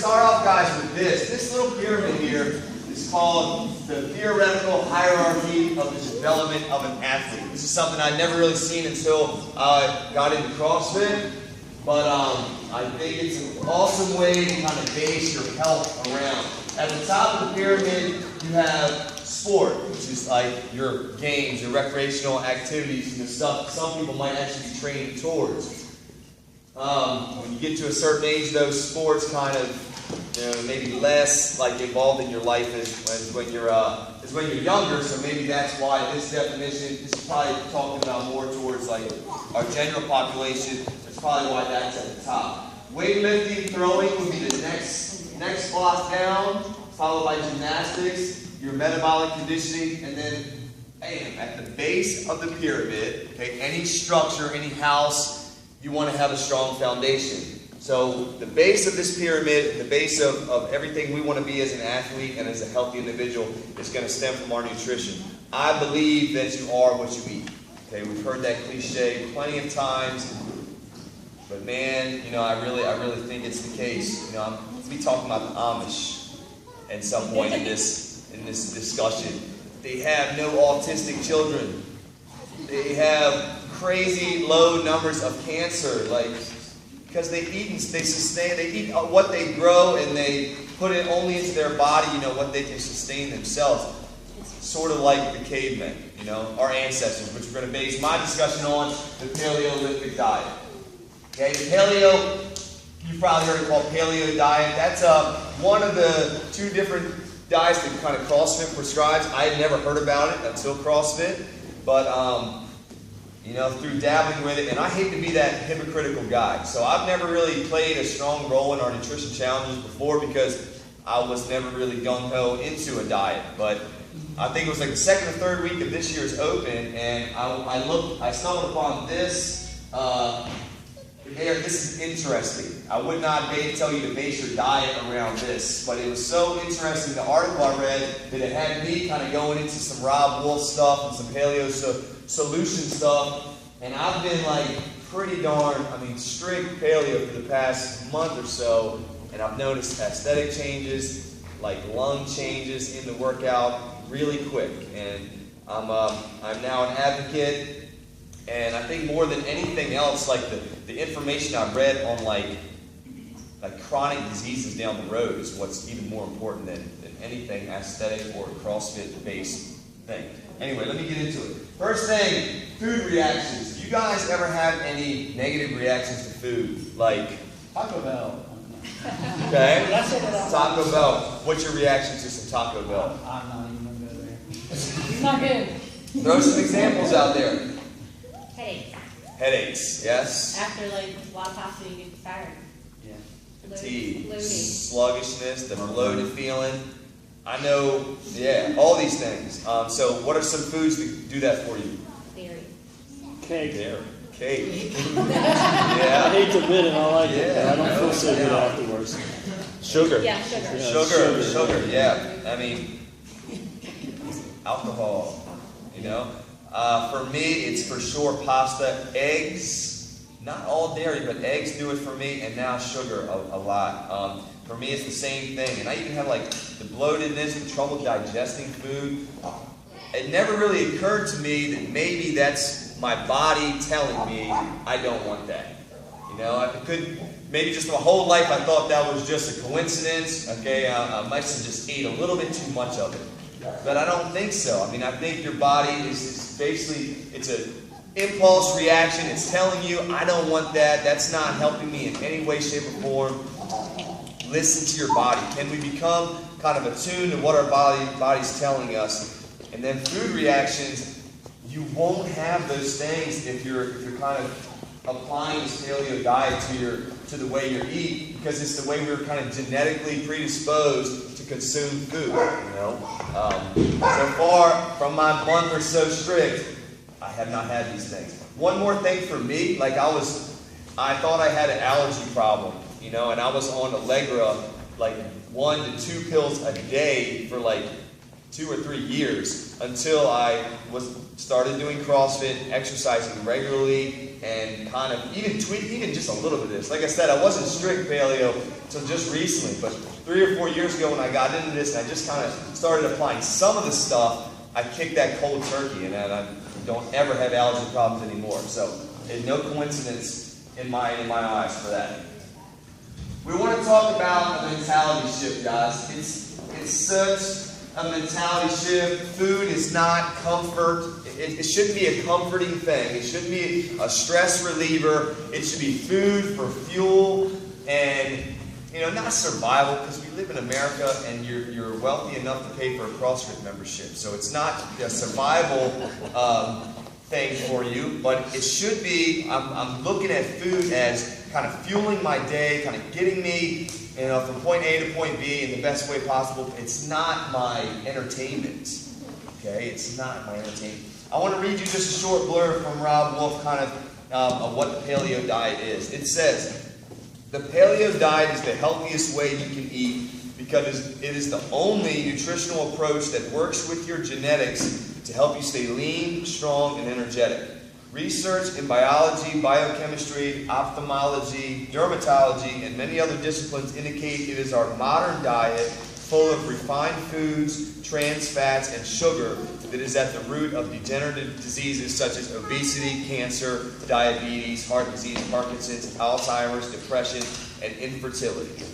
start off, guys, with this. This little pyramid here is called the theoretical hierarchy of the development of an athlete. This is something I'd never really seen until I got into CrossFit, but I think it's an awesome way to kind of base your health around. At the top of the pyramid, you have sport, which is like your games, your recreational activities, and the stuff some people might actually be training towards. When you get to a certain age, those sports kind of, maybe less like involved in your life as when you're younger. So maybe that's why this definition is probably talking about more towards like our general population. That's probably why that's at the top. Weightlifting, throwing would be the next block down, followed by gymnastics, your metabolic conditioning, and then bam, at the base of the pyramid, okay, any structure, any house, you want to have a strong foundation. So the base of this pyramid, the base of everything we want to be as an athlete and as a healthy individual is going to stem from our nutrition. I believe that you are what you eat. Okay, we've heard that cliche plenty of times, but man, I really think it's the case. I'm going to be talking about the Amish at some point in this discussion. They have no autistic children. They have crazy low numbers of cancer, because they eat what they grow, and they put it only into their body, what they can sustain themselves. Sort of like the cavemen, our ancestors, which we're going to base my discussion on, the Paleolithic diet. Okay, the paleo, you've probably heard it called paleo diet. That's one of the two different diets that kind of CrossFit prescribes. I had never heard about it until CrossFit, but through dabbling with it, and I hate to be that hypocritical guy. So I've never really played a strong role in our nutrition challenges before because I was never really gung-ho into a diet. But I think it was like the second or third week of this year's Open, and I stumbled upon this. This is interesting. I would not tell you to base your diet around this, but it was so interesting. The article I read that it had me kind of going into some Rob Wolf stuff and some paleo solution stuff, and I've been pretty darn, strict paleo for the past month or so, and I've noticed aesthetic changes, like lung changes in the workout really quick, and I'm now an advocate, and I think more than anything else, the information I've read on like chronic diseases down the road is what's even more important than anything aesthetic or CrossFit based thing. Anyway, let me get into it. First thing, food reactions. You guys ever have any negative reactions to food? Like Taco Bell. Okay. Taco Bell. What's your reaction to some Taco Bell? I'm not even going to go there. It's not good. Throw some examples out there. Headaches. Headaches, yes. After a lot of pasta, you get tired. Yeah. Fatigue, Bloating. sluggishness, the bloated feeling. I know, all these things. So what are some foods that do that for you? Dairy. Cake. Dairy. Cake. I Yeah. hate to admit it, I like it, but I don't feel so good Yeah. afterwards. Sugar. Yeah, sugar. Yeah. Sugar, yeah. Alcohol, For me, it's for sure pasta, eggs, not all dairy, but eggs do it for me, and now sugar a lot. For me, it's the same thing, and I even have the bloatedness, the trouble digesting food. It never really occurred to me that maybe that's my body telling me I don't want that. Maybe just my whole life I thought that was just a coincidence. Okay, I might have just ate a little bit too much of it, but I don't think so. I think your body is basically, it's an impulse reaction. It's telling you I don't want that. That's not helping me in any way, shape, or form. Listen to your body. Can we become kind of attuned to what our body's telling us? And then food reactions, you won't have those things if you're kind of applying this paleo diet to the way you eat, because it's the way we're kind of genetically predisposed to consume food. So far from my month or so strict, I have not had these things. One more thing for me, I thought I had an allergy problem. And I was on Allegra 1 to 2 pills a day for 2 or 3 years until I started doing CrossFit, exercising regularly, and kind of even just a little bit of this. Like I said, I wasn't strict paleo until just recently, but 3 or 4 years ago when I got into this and I just kind of started applying some of the stuff, I kicked that cold turkey, and I don't ever have allergy problems anymore. So there's no coincidence in my eyes for that. We want to talk about a mentality shift, guys. It's such a mentality shift. Food is not comfort. It shouldn't be a comforting thing. It shouldn't be a stress reliever. It should be food for fuel and, not survival, because we live in America and you're wealthy enough to pay for a CrossFit membership. So it's not a survival thing for you, but it should be. I'm looking at food as kind of fueling my day, kind of getting me from point A to point B in the best way possible. It's not my entertainment. Okay, it's not my entertainment. I want to read you just a short blurb from Rob Wolf, kind of what the paleo diet is. It says, the paleo diet is the healthiest way you can eat because it is the only nutritional approach that works with your genetics to help you stay lean, strong, and energetic. Research in biology, biochemistry, ophthalmology, dermatology, and many other disciplines indicate it is our modern diet full of refined foods, trans fats, and sugar that is at the root of degenerative diseases such as obesity, cancer, diabetes, heart disease, Parkinson's, Alzheimer's, depression, and infertility.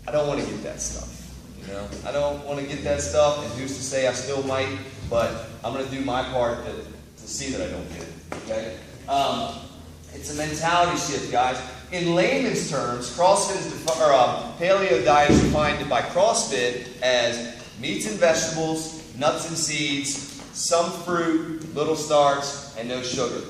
I don't want to get that stuff. I don't want to get that stuff, and who's to say I still might, but I'm going to do my part to see that I don't get it. Okay? It's a mentality shift, guys. In layman's terms, CrossFit is paleo diet is defined by CrossFit as meats and vegetables, nuts and seeds, some fruit, little starch, and no sugar.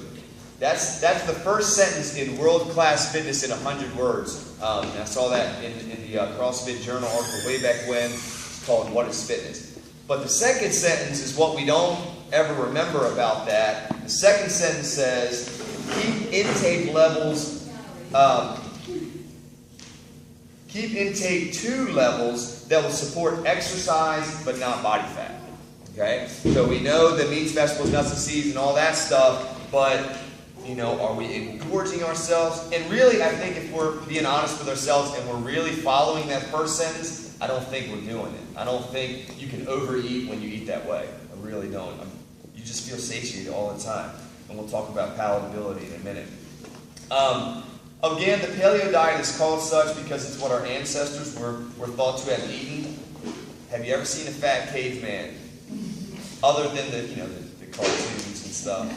That's the first sentence in world-class fitness in 100 words. And I saw that in the CrossFit Journal article way back when. It's called "What is Fitness?" But the second sentence is what we don't ever remember about that. The second sentence says, keep intake to levels that will support exercise but not body fat. Okay? So we know the meats, vegetables, nuts, and seeds and all that stuff, but are we engorging ourselves? And really, I think if we're being honest with ourselves and we're really following that first sentence, I don't think we're doing it. I don't think you can overeat when you eat that way. I really don't. You just feel satiated all the time. And we'll talk about palatability in a minute. Again, the paleo diet is called such because it's what our ancestors were thought to have eaten. Have you ever seen a fat caveman? Other than the cartoons and stuff.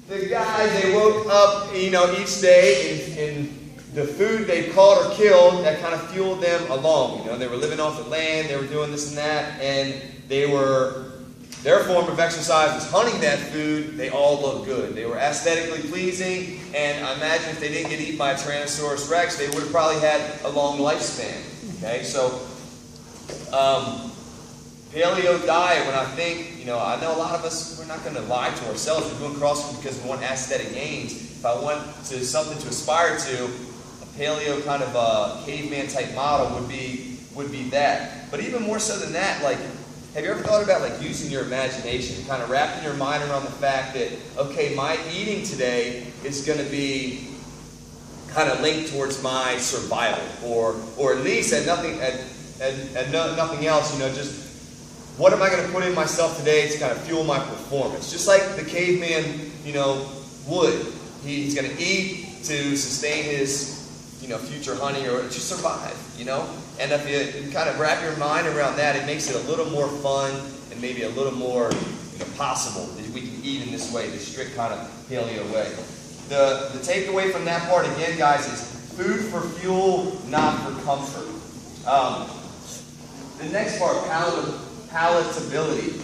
The guys, they woke up, each day and the food they caught or killed, that kind of fueled them along. They were living off the land, they were doing this and that, and their form of exercise was hunting that food. They all looked good. They were aesthetically pleasing, and I imagine if they didn't get eaten by a Tyrannosaurus Rex, they would have probably had a long lifespan. Okay, so paleo diet, when I think, I know a lot of us, we're not going to lie to ourselves. We're doing CrossFit because we want aesthetic gains. If I want something to aspire to, a paleo kind of a caveman type model would be that. But even more so than that, have you ever thought about using your imagination, kind of wrapping your mind around the fact that, okay, my eating today is going to be kind of linked towards my survival, or at least at nothing else, just what am I going to put in myself today to kind of fuel my performance? Just like the caveman, would. He's going to eat to sustain his, future hunting or to survive, And if you kind of wrap your mind around that, it makes it a little more fun and maybe a little more possible that we can eat in this way, this strict kind of paleo way. The takeaway from that part, again, guys, is food for fuel, not for comfort. The next part, palatability.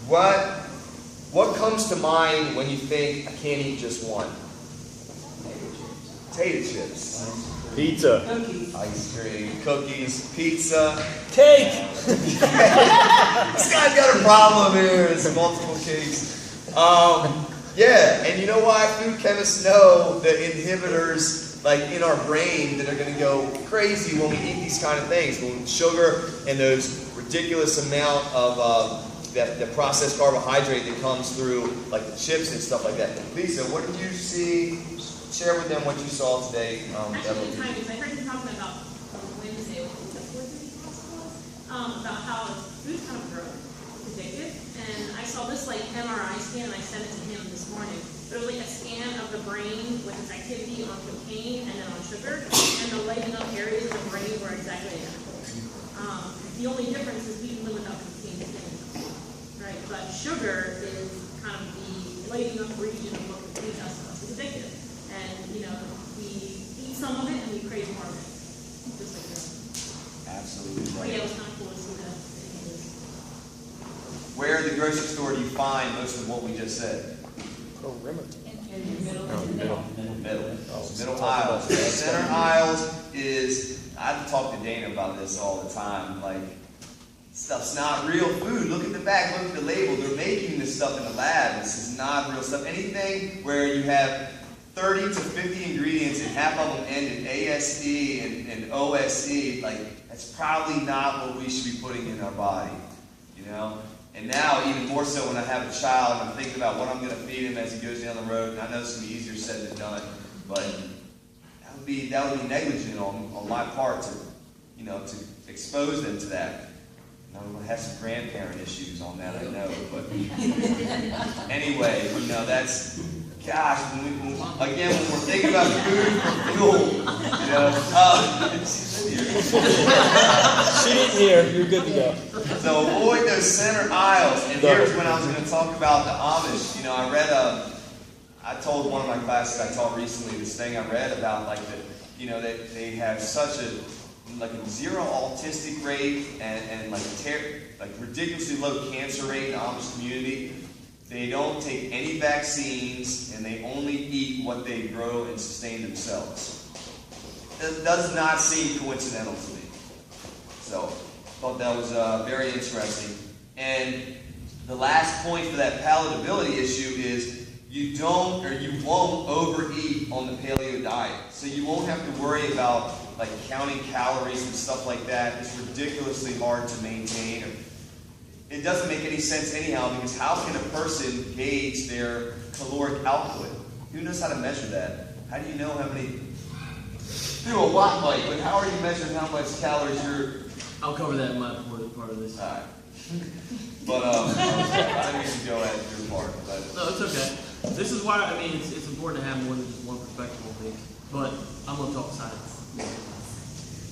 What comes to mind when you think I can't eat just one? Potato chips. Pizza. Ice cream. Cookies. Pizza. Cake. This guy's got a problem here. It's multiple cakes. Yeah, and you know why? Food chemists know the inhibitors like in our brain that are going to go crazy when we eat these kind of things. When sugar and those ridiculous amount of the processed carbohydrate that comes through like the chips and stuff like that. Lisa, what did you see? Share with them what you saw today. Actually, the timing, I heard you talking about Wednesday, about how food kind of grows addictive. And I saw this like MRI scan, and I sent it to him this morning. There was like a scan of the brain with its activity on cocaine and then on sugar, and the lighting up areas of the brain were exactly identical. The only difference is we can live without cocaine today, right? But sugar is kind of the lighting up region of what cocaine does to us. It's addictive. And, you know, we eat some of it and we crave more of it. Just like this. Absolutely But right. yeah, it was kind of cool to see that. Where at the grocery store do you find most of what we just said? In the middle. Middle aisles. The center aisles is, I've talked to Dana about this all the time, like, stuff's not real food. Look at the back, look at the label. They're making this stuff in the lab. This is not real stuff. Anything where you have 30 to 50 ingredients and half of them end in ASE and OSE, like, that's probably not what we should be putting in our body, you know? And now, even more so when I have a child and I'm thinking about what I'm going to feed him as he goes down the road, and I know it's going to be easier said than done, but that would be negligent on my part to, you know, to expose them to that. And I'm going to have some grandparent issues on that, I know, but anyway, you know, that's, gosh, when we're thinking about food for fuel, you know, She didn't hear. You're good to go. so avoid those center aisles. And here's when I was going to talk about the Amish. You know, I told one of my classes I taught recently this thing I read about, like, you know, they have such a zero autistic rate and like ridiculously low cancer rate in the Amish community. They don't take any vaccines, and they only eat what they grow and sustain themselves. It does not seem coincidental to me. So, I thought that was very interesting. And the last point for that palatability issue is you won't overeat on the paleo diet. So you won't have to worry about like counting calories and stuff like that. It's ridiculously hard to maintain. It doesn't make any sense anyhow, because how can a person gauge their caloric output? Who knows how to measure that? How do you know how many? Through a watt light, but how are you measuring how much calories you're? I'll cover that in my part of this. All right. But I think you should go at your part. But. No, it's okay. This is why, I mean, it's important to have more than just one perspective on things. But I'm going to talk science.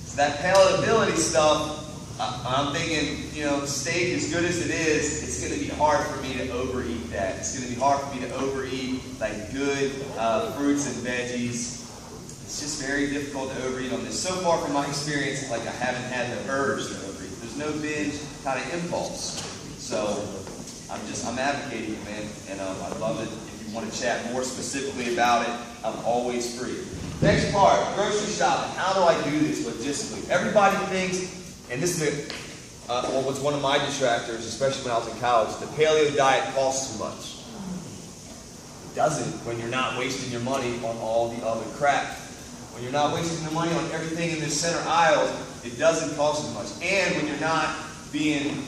So that palatability stuff, I'm thinking, you know, steak, as good as it is, it's going to be hard for me to overeat that. It's going to be hard for me to overeat like good fruits and veggies. It's just very difficult to overeat on this. So far from my experience, like I haven't had the urge to overeat. There's no binge kind of impulse. So I'm advocating it, man, and I love it. If you want to chat more specifically about it, I'm always free. Next part, grocery shopping. How do I do this logistically? Everybody thinks, and this is what was one of my detractors, especially when I was in college, the paleo diet costs too much. It doesn't when you're not wasting your money on all the other crap. When you're not wasting the money on everything in the center aisle, it doesn't cost as much. And when you're not being,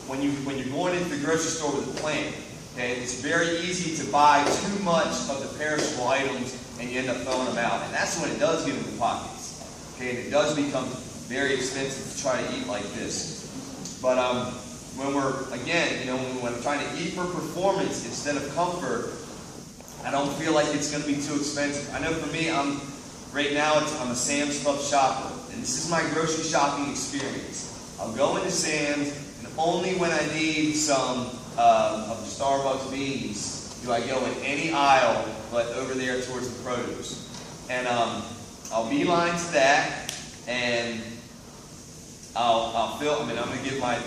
when you're going into the grocery store with a plan, okay, it's very easy to buy too much of the perishable items and you end up throwing them out. And that's when it does get in the pockets. Okay, and it does become very expensive to try to eat like this. But when we're, again, you know, when I'm trying to eat for performance instead of comfort, I don't feel like it's going to be too expensive. I know for me, right now I'm a Sam's Club shopper, and this is my grocery shopping experience. I'll go into Sam's, and only when I need some of the Starbucks beans do I go in any aisle but over there towards the produce. And I'll beeline to that, and I'm going to give my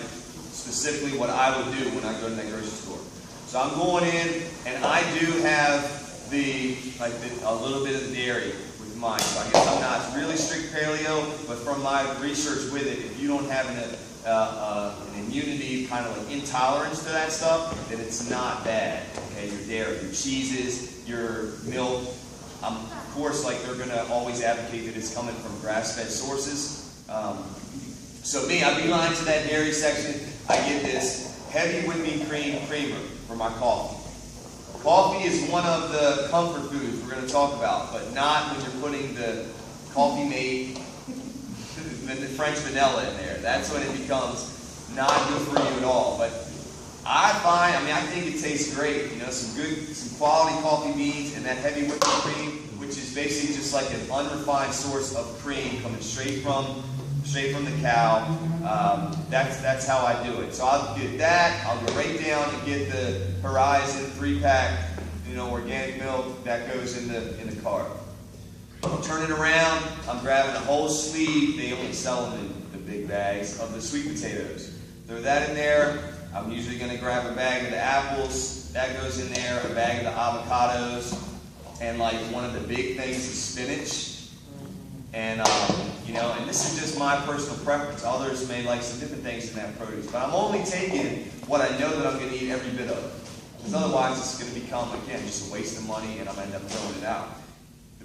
specifically what I would do when I go to that grocery store. So I'm going in, and I do have a little bit of the dairy with mine. So I guess I'm not really strict paleo, but from my research with it, if you don't have an immunity, kind of like intolerance to that stuff, then it's not bad. Okay, your dairy, your cheeses, your milk. I'm course, like they're going to always advocate that it's coming from grass-fed sources. So me, I beeline to that dairy section. I get this heavy whipping cream creamer for my coffee. Coffee is one of the comfort foods we're going to talk about, but not when you're putting the coffee mate, the French vanilla in there. That's when it becomes not good for you at all. But I think it tastes great. You know, some quality coffee beans and that heavy whipping cream, which is basically just like an unrefined source of cream coming straight from the cow. That's how I do it. So I'll get that. I'll go right down and get the Horizon 3-pack, organic milk that goes in the cart. I'll turn it around. I'm grabbing a whole sleeve. They only sell them in the big bags of the sweet potatoes. Throw that in there. I'm usually going to grab a bag of the apples. That goes in there. A bag of the avocados, and like one of the big things is spinach. And and this is just my personal preference. Others may like some different things in that produce, but I'm only taking what I know that I'm going to eat every bit of. Because otherwise, it's going to become again just a waste of money, and I'm going to end up throwing it out.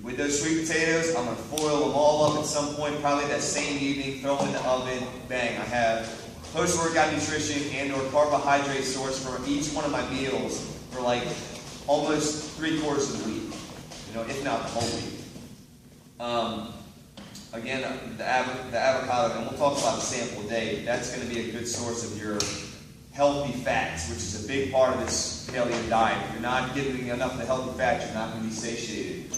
With those sweet potatoes, I'm going to foil them all up at some point, probably that same evening, throw them in the oven, bang. I have post-workout nutrition and or carbohydrate source for each one of my meals for like almost 3/4 of the week, if not the whole week. Again, the avocado, and we'll talk about the sample day, that's going to be a good source of your healthy fats, which is a big part of this paleo diet. If you're not getting enough of the healthy fats, you're not going to be satiated.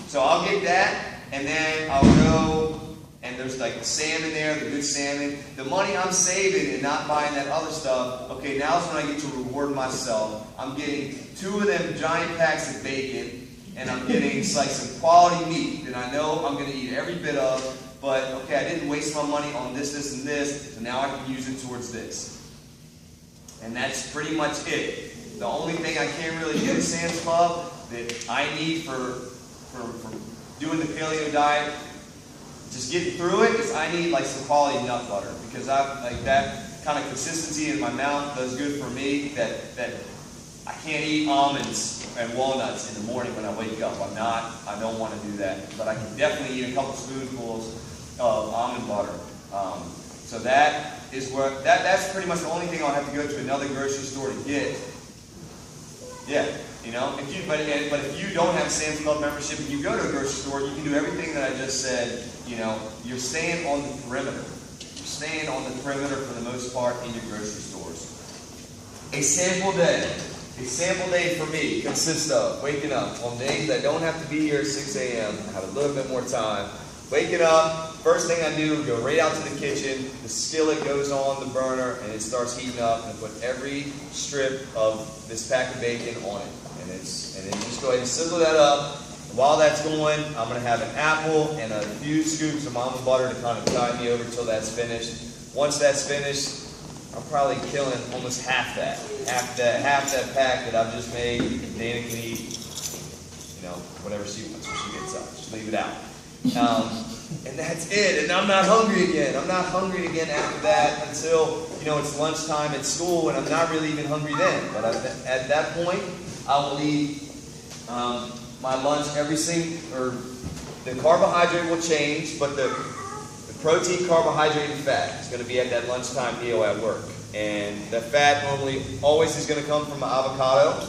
So I'll get that, and then I'll go, and there's like salmon there, the good salmon. The money I'm saving and not buying that other stuff, okay, now's when I get to reward myself. I'm getting 2 of them giant packs of bacon, and I'm getting like some quality meat that I know I'm going to eat every bit of, but okay, I didn't waste my money on this, and this, so now I can use it towards this. And that's pretty much it. The only thing I can't really get at Sam's Club that I need for doing the paleo diet, just getting through it, is I need like some quality nut butter, because like that kind of consistency in my mouth does good for me. That I can't eat almonds and walnuts in the morning when I wake up. I don't want to do that, but I can definitely eat a couple spoonfuls of almond butter. So that is that's pretty much the only thing I'll have to go to another grocery store to get. Yeah. But if you don't have a Sam's Club membership and you go to a grocery store, you can do everything that I just said. You're staying on the perimeter. You're staying on the perimeter for the most part in your grocery stores. A sample day. A sample day for me consists of waking up on days that don't have to be here at 6 a.m. I have a little bit more time. Waking up, first thing I do, go right out to the kitchen. The skillet goes on the burner and it starts heating up, and I put every strip of this pack of bacon on it. And then just go ahead and sizzle that up. While that's going, I'm going to have an apple and a few scoops of almond butter to kind of tide me over until that's finished. Once that's finished, I'm probably killing almost half that pack that I've just made. Dana can eat, whatever she wants when she gets up. Just leave it out. And that's it. And I'm not hungry again. I'm not hungry again after that until, it's lunchtime at school, and I'm not really even hungry then. But at that point, I will eat my lunch the carbohydrate will change, but the protein, carbohydrate, and fat is going to be at that lunchtime meal at work. And the fat normally always is going to come from an avocado.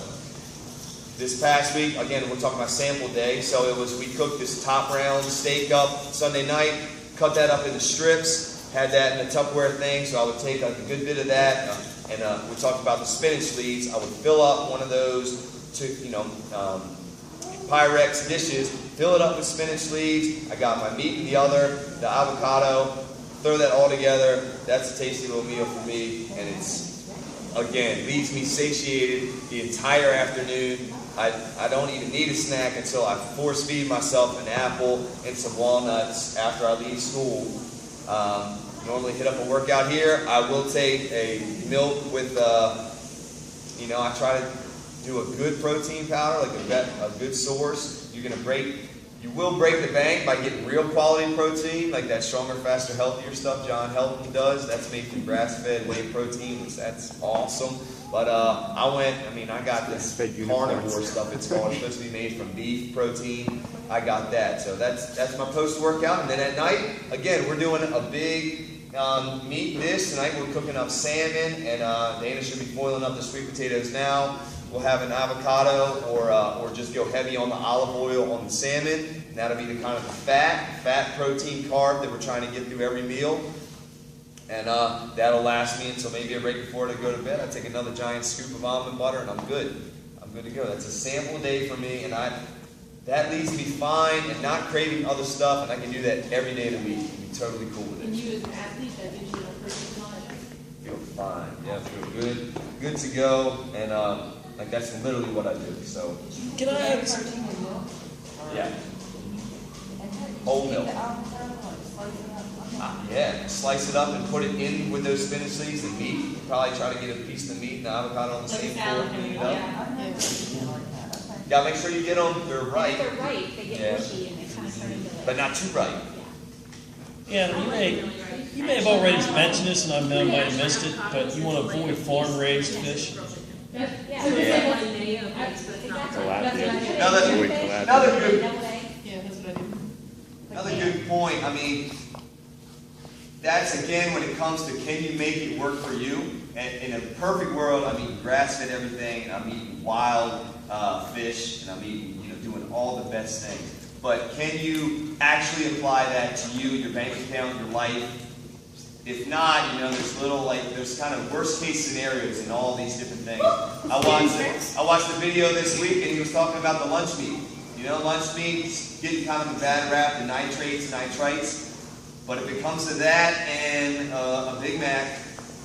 This past week, again, we're talking about sample day, so we cooked this top round steak up Sunday night, cut that up into strips, had that in a Tupperware thing, so I would take like a good bit of that, and we talked about the spinach leaves. I would fill up one of those Pyrex dishes, fill it up with spinach leaves. I got my meat in the other, the avocado, throw that all together. That's a tasty little meal for me, and it's, again, leaves me satiated the entire afternoon. I don't even need a snack until I force feed myself an apple and some walnuts after I leave school. Normally hit up a workout here. I will take a milk with, I try to do a good protein powder, like a good source. You will break the bank by getting real quality protein, like that Stronger, Faster, Healthier stuff John Helton does. That's made from grass-fed whey protein, which that's awesome. But I got this carnivore stuff. It's called. It's supposed to be made from beef protein. I got that. So that's my post-workout. And then at night, again, we're doing a big meat dish. Tonight we're cooking up salmon, and Dana should be boiling up the sweet potatoes now. We'll have an avocado or just go heavy on the olive oil on the salmon. And that'll be the kind of the fat protein carb that we're trying to get through every meal. And that'll last me until maybe right before I go to bed. I take another giant scoop of almond butter and I'm good. I'm good to go. That's a sample a day for me, and that leaves me fine and not craving other stuff, and I can do that every day of the week. I'll be totally cool with it. And you as an athlete, that gives you a perfect knowledge. Feel fine. Yeah, feel good. Good to go. And that's literally what I do. So Can I ask? yeah. Whole milk. Yeah, slice it up and put it in with those spinach leaves and meat. Probably try to get a piece of meat and avocado on the same fork. Clean it up. Yeah, make sure you get them. They're right. If they're right, they get mushy and they kind of turn into like. But not too right. Yeah, you may have already mentioned this, and I might have missed it, but you want to avoid farm-raised fish. Another good point. That's again when it comes to can you make it work for you? And in a perfect world, I'm eating grass-fed everything, and I'm eating wild fish, and I'm eating, doing all the best things. But can you actually apply that to you, your bank account, your life? If not, there's kind of worst-case scenarios in all these different things. I watched the video this week, and he was talking about the lunch meat. Lunch meat's getting kind of a bad rap, the nitrates, nitrites. But if it comes to that and a Big Mac,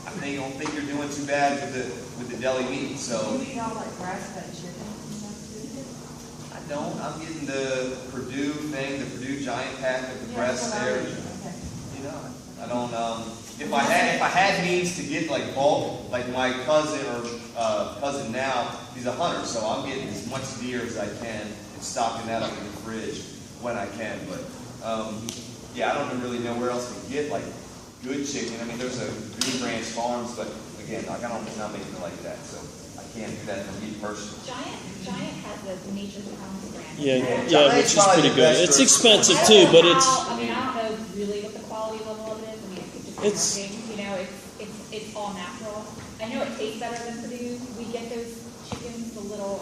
I don't think you're doing too bad with the deli meat. So Do you eat all like grass-fed chicken and stuff? I don't. I'm getting the Purdue thing, the Purdue giant pack of the breast there. Okay. I don't. If I had means to get like bulk, like my cousin or cousin now, he's a hunter, so I'm getting as much deer as I can and stocking that up in the fridge when I can. But I don't really know where else to get like good chicken. There's a Green Ranch Farms, but again, I'm not making it like that, so I can't do that for me personally. Giant has the Nature's Pounds brand. Yeah, which is pretty good. It's expensive too, but it's. I don't know really what the quality level of it is. It's just marketing. It's all natural. I know it tastes better than Purdue. We get those chickens, the little,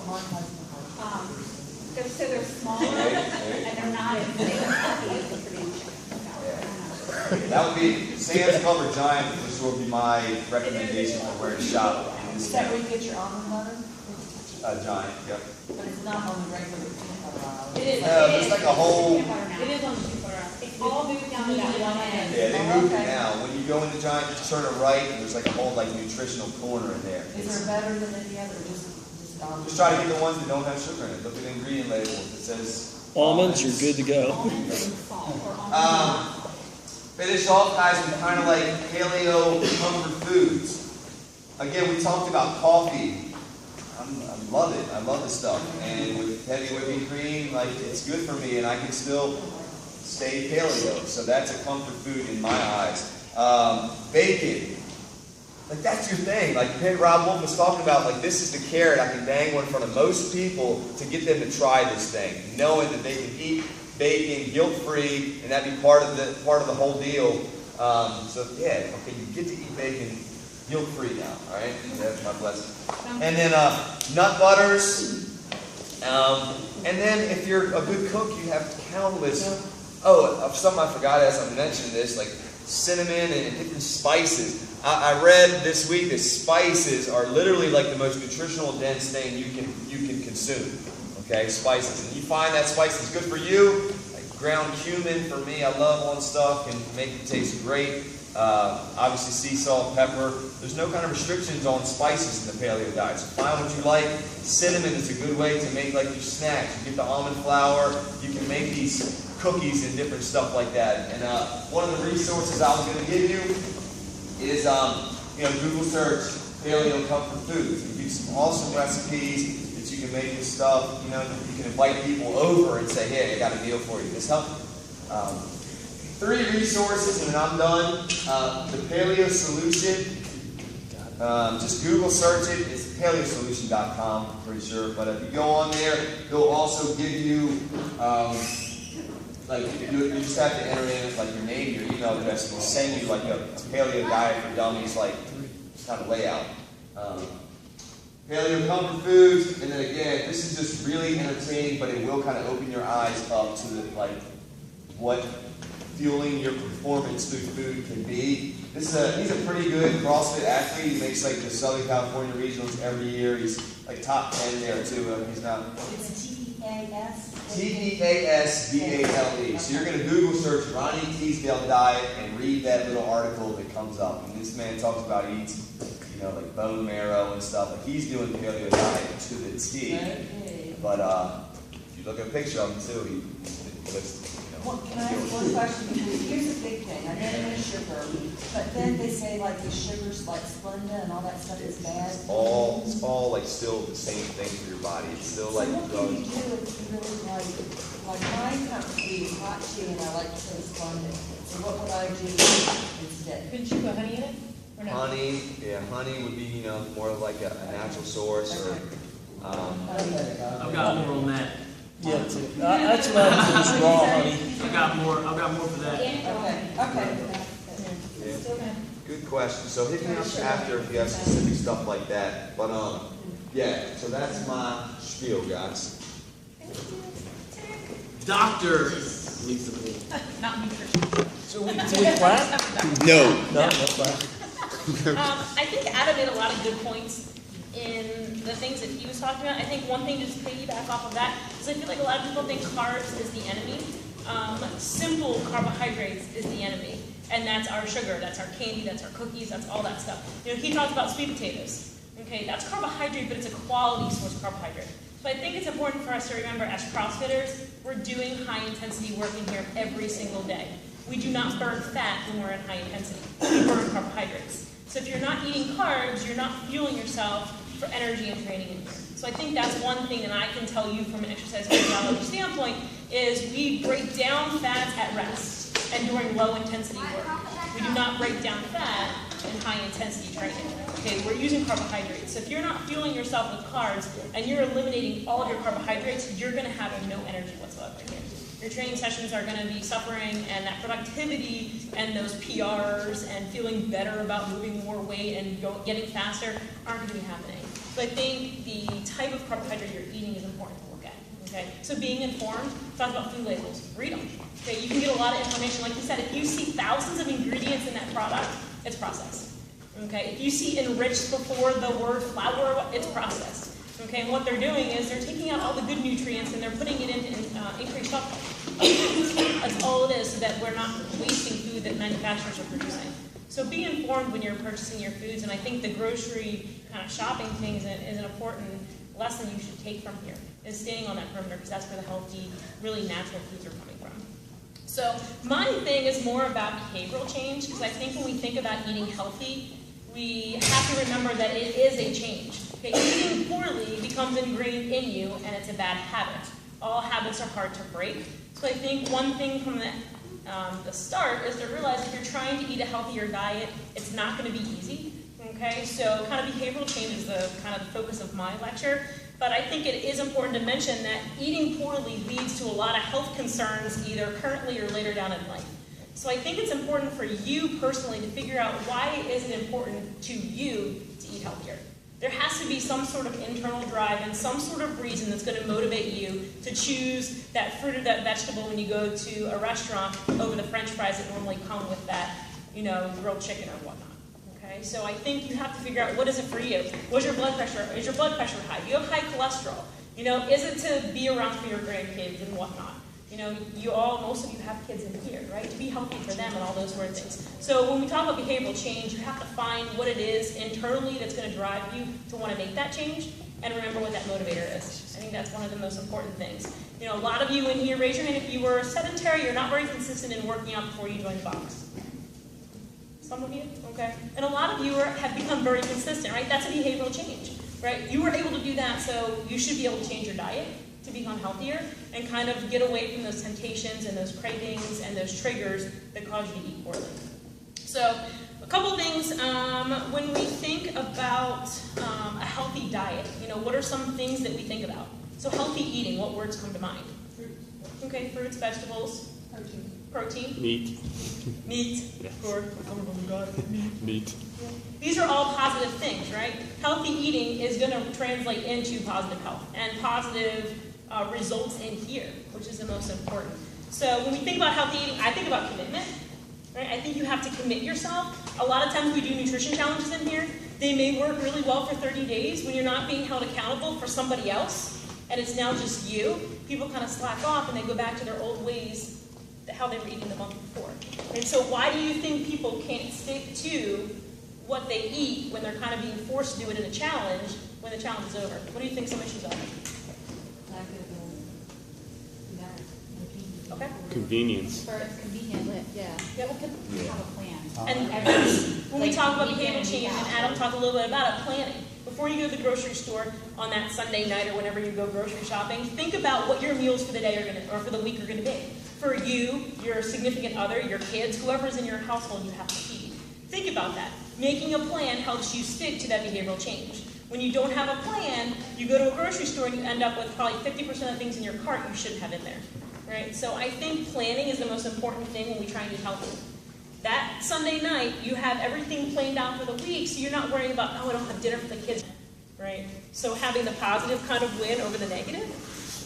they're smaller and they're not as big as the Purdue chicken. That would be Sam's Club or Giant for sure would be my recommendation for where to shop. Is that where you get your almond butter? Giant, yep. But it's not on the regular peanut butter aisle. It is. There's like a whole. It is on the peanut butter. It's all moved down to that one end. Yeah, they moved it now. When you go into Giant, you turn it right, and there's like a whole nutritional corner in there. Is there better than any other, or just almond? Just try to get the ones that don't have sugar in it. Look at the ingredient label. It says Almonds, you're good to go. Almonds and salt or almonds. Finish off, guys, with kind of like paleo comfort foods. Again, we talked about coffee. I love it. I love the stuff. And with heavy whipping cream, it's good for me, and I can still stay paleo. So that's a comfort food in my eyes. Bacon. That's your thing. Rob Wolf was talking about, this is the carrot I can dangle in front of most people to get them to try this thing, knowing that they can eat bacon guilt-free, and that'd be part of the whole deal. You get to eat bacon guilt-free now, all right? That's my blessing. And then nut butters. And then if you're a good cook, you have countless. Something I forgot as I mentioned this, like cinnamon and different spices. I read this week that spices are literally the most nutritional dense thing you can consume. Okay, spices. And you find that spice is good for you. Ground cumin for me, I love on stuff, can make it taste great. Obviously sea salt, pepper. There's no kind of restrictions on spices in the paleo diet. So find what you like. Cinnamon is a good way to make your snacks. You get the almond flour. You can make these cookies and different stuff like that. And one of the resources I was going to give you is Google search paleo comfort foods. It gives some awesome recipes. You can make this stuff, you can invite people over and say, hey, I got a meal for you. This help? 3 resources, and then I'm done. The Paleo Solution. Just Google search it. It's paleosolution.com, I'm pretty sure. But if you go on there, they'll also give you, you just have to enter in like your name, your email address, and they'll send you like a paleo diet for dummies, like kind of layout. Paleo comfort foods, and then again, this is just really entertaining, but it will kind of open your eyes up to what fueling your performance through food can be. He's a pretty good CrossFit athlete. He makes like the Southern California regionals every year. He's like top 10 there too. He's not. It's T-E-A-S. T-E-A-S-B-A-L-E. So you're going to Google search Ronnie Teasdale diet and read that little article that comes up. And this man talks about he eats, like bone marrow and stuff. Like he's doing paleo diet to the T. Okay. But if you look at a picture of him too, he looks. Well, can I ask one question? Because here's a big thing. I know no sugar, but then they say like the sugars like Splenda and all that stuff is bad. It's all like still the same thing for your body. It's still like so what can you do if you really like mine comes to be hot tea and I like to say Splenda. So what would I do instead? Couldn't you put honey in it? Or no? Honey would be more like a natural source or. I've got more on that. Yeah, too. That's what I do is raw honey. I've got more for that. Okay. Yeah. Good question. So hit me up after if you have specific stuff like that. But so that's my spiel, guys. Dr. Lisa Blaney. Not nutrition. So we clap? No. No clap. I think Adam made a lot of good points in the things that he was talking about. I think one thing to just piggyback off of that is I feel like a lot of people think carbs is the enemy. Simple carbohydrates is the enemy. And that's our sugar, that's our candy, that's our cookies, that's all that stuff. He talked about sweet potatoes. Okay, that's carbohydrate, but it's a quality source of carbohydrate. So I think it's important for us to remember as CrossFitters, we're doing high intensity work in here every single day. We do not burn fat when we're in high intensity. We burn carbohydrates. So if you're not eating carbs, you're not fueling yourself for energy and training in here. So I think that's one thing that I can tell you from an exercise physiology standpoint is we break down fats at rest and during low intensity work. We do not break down fat in high intensity training. Okay, we're using carbohydrates. So if you're not fueling yourself with carbs and you're eliminating all of your carbohydrates, you're going to have no energy whatsoever here. Your training sessions are going to be suffering, and that productivity and those PRs and feeling better about moving more weight and getting faster aren't going to be happening. So I think the type of carbohydrate you're eating is important to look at. Okay, so being informed, talk about food labels, read them. Okay, you can get a lot of information. Like you said, if you see thousands of ingredients in that product, it's processed. Okay, if you see enriched before the word flour, it's processed. Okay, and what they're doing is they're taking out all the good nutrients and they're putting it into increased shelf life. That's all it is, so that we're not wasting food that manufacturers are producing. So be informed when you're purchasing your foods, and I think the grocery kind of shopping thing is an important lesson you should take from here, is staying on that perimeter, because that's where the healthy, really natural foods are coming from. So my thing is more about behavioral change, because I think when we think about eating healthy, we have to remember that it is a change. Okay, eating poorly becomes ingrained in you, and it's a bad habit. All habits are hard to break. So I think one thing from the start is to realize if you're trying to eat a healthier diet, it's not going to be easy. Okay, so kind of behavioral change is the kind of focus of my lecture. But I think it is important to mention that eating poorly leads to a lot of health concerns, either currently or later down in life. So I think it's important for you personally to figure out why is it important to you to eat healthier. There has to be some sort of internal drive and some sort of reason that's going to motivate you to choose that fruit or that vegetable when you go to a restaurant over the French fries that normally come with that, grilled chicken or whatnot. Okay, so I think you have to figure out what is it for you. What's your blood pressure? Is your blood pressure high? Do you have high cholesterol? Is it to be around for your grandkids and whatnot? Most of you have kids in here, right? To be healthy for them and all those sort of things. So when we talk about behavioral change, you have to find what it is internally that's going to drive you to want to make that change, and remember what that motivator is. I think that's one of the most important things. A lot of you in here, raise your hand if you were sedentary, you're not very consistent in working out before you joined the box. Some of you, okay? And a lot of you have become very consistent, right? That's a behavioral change, right? You were able to do that, so you should be able to change your diet to become healthier and kind of get away from those temptations and those cravings and those triggers that cause you to eat poorly. So couple things, when we think about a healthy diet, what are some things that we think about? So healthy eating, what words come to mind? Okay, fruits, vegetables. Protein. Meat. Yes. Or, Meat. these are all positive things, right? Healthy eating is going to translate into positive health and positive results in here, which is the most important. So when we think about healthy eating, I think about commitment. Right? I think you have to commit yourself. A lot of times we do nutrition challenges in here. They may work really well for 30 days when you're not being held accountable for somebody else, and it's now just you. People kind of slack off and they go back to their old ways, how they were eating the month before. And so why do you think people can't stick to what they eat when they're kind of being forced to do it in a challenge when the challenge is over? What do you think some issues are? Okay. Convenience. For it's convenient, yeah. Yeah. We have a plan. And when we talk about weekend behavioral change, week and out. Adam talked a little bit about it, planning. Before you go to the grocery store on that Sunday night or whenever you go grocery shopping, think about what your meals for the day are going to, or for the week are going to be. For you, your significant other, your kids, whoever's in your household you have to feed. Think about that. Making a plan helps you stick to that behavioral change. When you don't have a plan, you go to a grocery store and you end up with probably 50% of the things in your cart you shouldn't have in there. Right? So I think planning is the most important thing when we try and eat healthy. That Sunday night, you have everything planned out for the week, so you're not worrying about, oh, I don't have dinner for the kids. Right? So having the positive kind of win over the negative,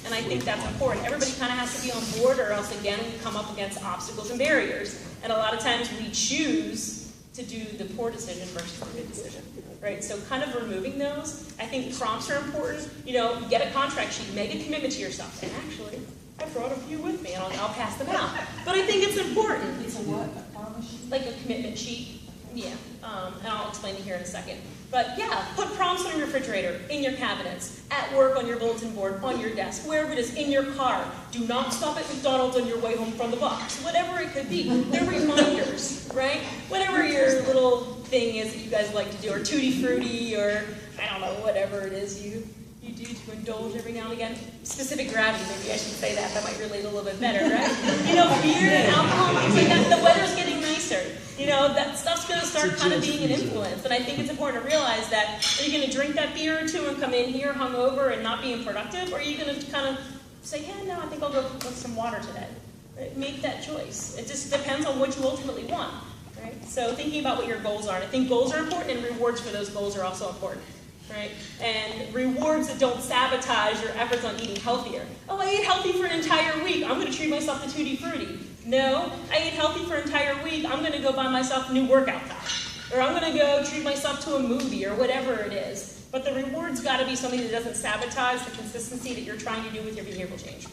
and I think that's important. Everybody kind of has to be on board, or else, again, we come up against obstacles and barriers. And a lot of times we choose to do the poor decision versus the good decision. Right? So kind of removing those. I think prompts are important. Get a contract sheet, make a commitment to yourself. And actually, I brought a few with me, and I'll pass them out. But I think it's important. It's a what? A promise sheet? Like a commitment sheet. Yeah. And I'll explain it here in a second. But yeah, put prompts on your refrigerator, in your cabinets, at work on your bulletin board, on your desk, wherever it is, in your car. Do not stop at McDonald's on your way home from the box. Whatever it could be. They're reminders, right? Whatever your little thing is that you guys like to do, or Tutti Frutti, or I don't know, whatever it is you do to indulge every now and again. Specific gravity, maybe I should say that. That might relate a little bit better, right? Beer and alcohol, things like that. The weather's getting nicer. That stuff's going to start kind of being an influence. And I think it's important to realize that, are you going to drink that beer or two and come in here hungover and not being productive? Or are you going to kind of say, yeah, no, I think I'll go with some water today. Right? Make that choice. It just depends on what you ultimately want. Right? So thinking about what your goals are. And I think goals are important, and rewards for those goals are also important. Right? And rewards that don't sabotage your efforts on eating healthier. Oh, I ate healthy for an entire week. I'm going to treat myself to Tutti Frutti. No, I ate healthy for an entire week. I'm going to go buy myself a new workout top. Or I'm going to go treat myself to a movie or whatever it is. But the reward's got to be something that doesn't sabotage the consistency that you're trying to do with your behavioral change.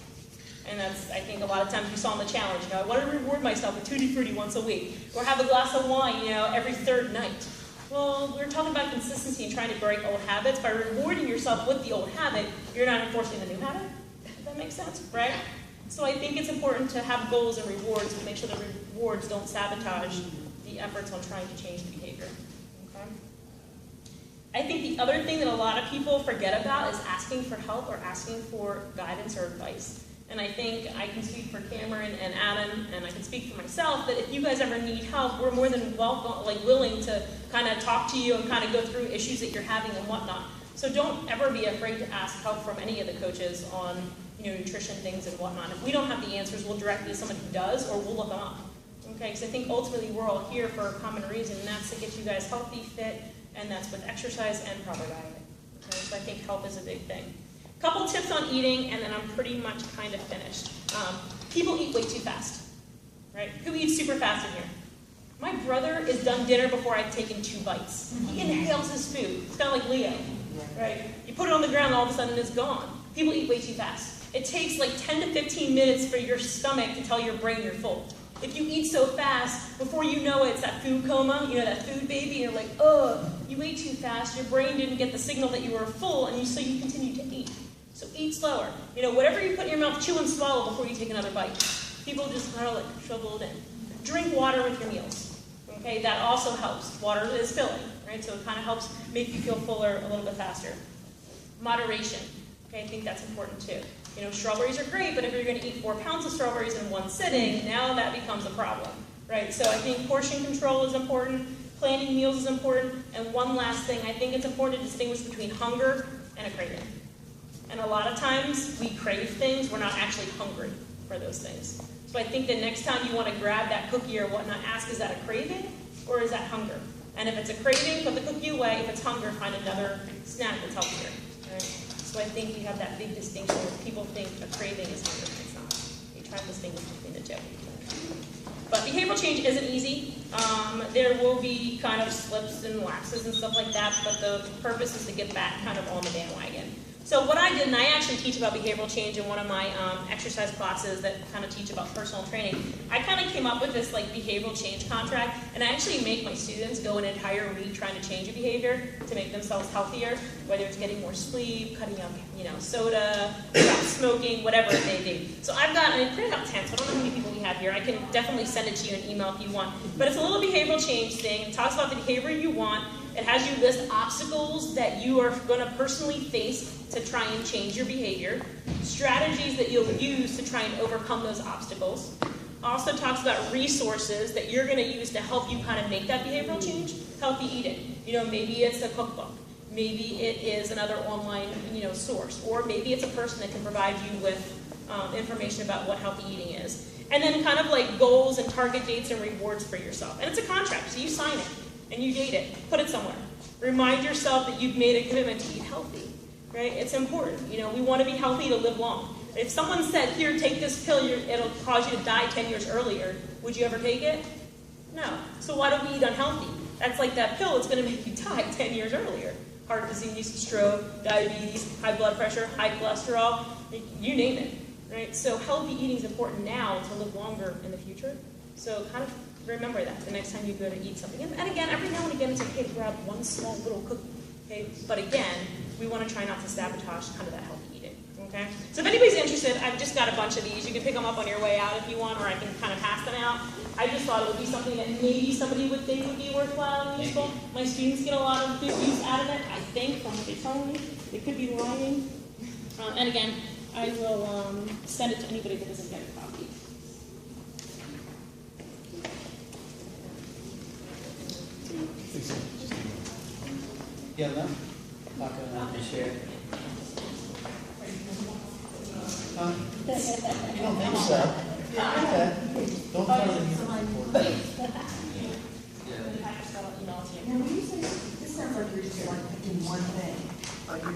And that's, I think, a lot of times we saw in the challenge. I want to reward myself with Tutti Frutti once a week. Or have a glass of wine, every third night. Well, we're talking about consistency and trying to break old habits. By rewarding yourself with the old habit, you're not enforcing the new habit. If that makes sense, right? So I think it's important to have goals and rewards to make sure the rewards don't sabotage the efforts on trying to change the behavior. Okay? I think the other thing that a lot of people forget about is asking for help or asking for guidance or advice. And I think I can speak for Cameron and Adam, and I can speak for myself, that if you guys ever need help, we're more than willing to kind of talk to you and kind of go through issues that you're having and whatnot. So don't ever be afraid to ask help from any of the coaches on nutrition things and whatnot. If we don't have the answers, we'll direct you to someone who does, or we'll look them up. Okay, because I think ultimately we're all here for a common reason, and that's to get you guys healthy, fit, and that's with exercise and proper diet. Okay, so I think health is a big thing. Couple tips on eating, and then I'm pretty much kind of finished. People eat way too fast, right? Who eats super fast in here? My brother is done dinner before I've taken 2 bites. He inhales his food. It's kind of like Leo, right? You put it on the ground, all of a sudden it's gone. People eat way too fast. It takes like 10 to 15 minutes for your stomach to tell your brain you're full. If you eat so fast, before you know it, it's that food coma, that food baby, and you're like, oh, you ate too fast, your brain didn't get the signal that you were full, and so you continue to eat. So eat slower. Whatever you put in your mouth, chew and swallow before you take another bite. People just kind of shovel it in. Drink water with your meals. Okay, that also helps. Water is filling, right? So it kind of helps make you feel fuller a little bit faster. Moderation. Okay, I think that's important too. Strawberries are great, but if you're going to eat 4 pounds of strawberries in one sitting, now that becomes a problem, right? So I think portion control is important. Planning meals is important. And one last thing, I think it's important to distinguish between hunger and a craving. And a lot of times we crave things, we're not actually hungry for those things. So I think the next time you want to grab that cookie or whatnot, ask, is that a craving or is that hunger? And if it's a craving, put the cookie away. If it's hunger, find another snack that's healthier. Right? So I think we have that big distinction where people think a craving is hunger. It's not. You try to distinguish between the two. But behavioral change isn't easy. There will be kind of slips and lapses and stuff like that, but the purpose is to get back kind of on the bandwagon. So what I did, and I actually teach about behavioral change in one of my exercise classes that kind of teach about personal training. I kind of came up with this like behavioral change contract, and I actually make my students go an entire week trying to change a behavior to make themselves healthier, whether it's getting more sleep, cutting out soda, stop smoking, whatever it may be. So I printed out 10, so I don't know how many people we have here. I can definitely send it to you in email if you want. But it's a little behavioral change thing. It talks about the behavior you want. It has you list obstacles that you are going to personally face to try and change your behavior, strategies that you'll use to try and overcome those obstacles. Also talks about resources that you're going to use to help you kind of make that behavioral change. Healthy eating. Maybe it's a cookbook. Maybe it is another online source. Or maybe it's a person that can provide you with information about what healthy eating is. And then kind of like goals and target dates and rewards for yourself. And it's a contract, so you sign it. And you date it. Put it somewhere. Remind yourself that you've made a commitment to eat healthy. Right? It's important. We want to be healthy to live long. If someone said, here, take this pill, it'll cause you to die 10 years earlier, would you ever take it? No. So why do we eat unhealthy? That's like that pill, it's going to make you die 10 years earlier. Heart disease, stroke, diabetes, high blood pressure, high cholesterol, you name it. Right? So healthy eating is important now to live longer in the future. So kind of remember that the next time you go to eat something. And again, every now and again, it's okay to grab one small little cookie. Okay? But again, we want to try not to sabotage kind of that healthy eating. Okay? So if anybody's interested, I've just got a bunch of these. You can pick them up on your way out if you want, or I can kind of pass them out. I just thought it would be something that maybe somebody would think would be worthwhile and useful. My students get a lot of good use out of it, I think, from what they tell me. They could be lying. And again, I will send it to anybody that doesn't get a copy. Yeah, no? Not gonna share. You don't think so? Okay. Don't tell them. Now, when you say, this sounds like you're just like picking one thing, like you're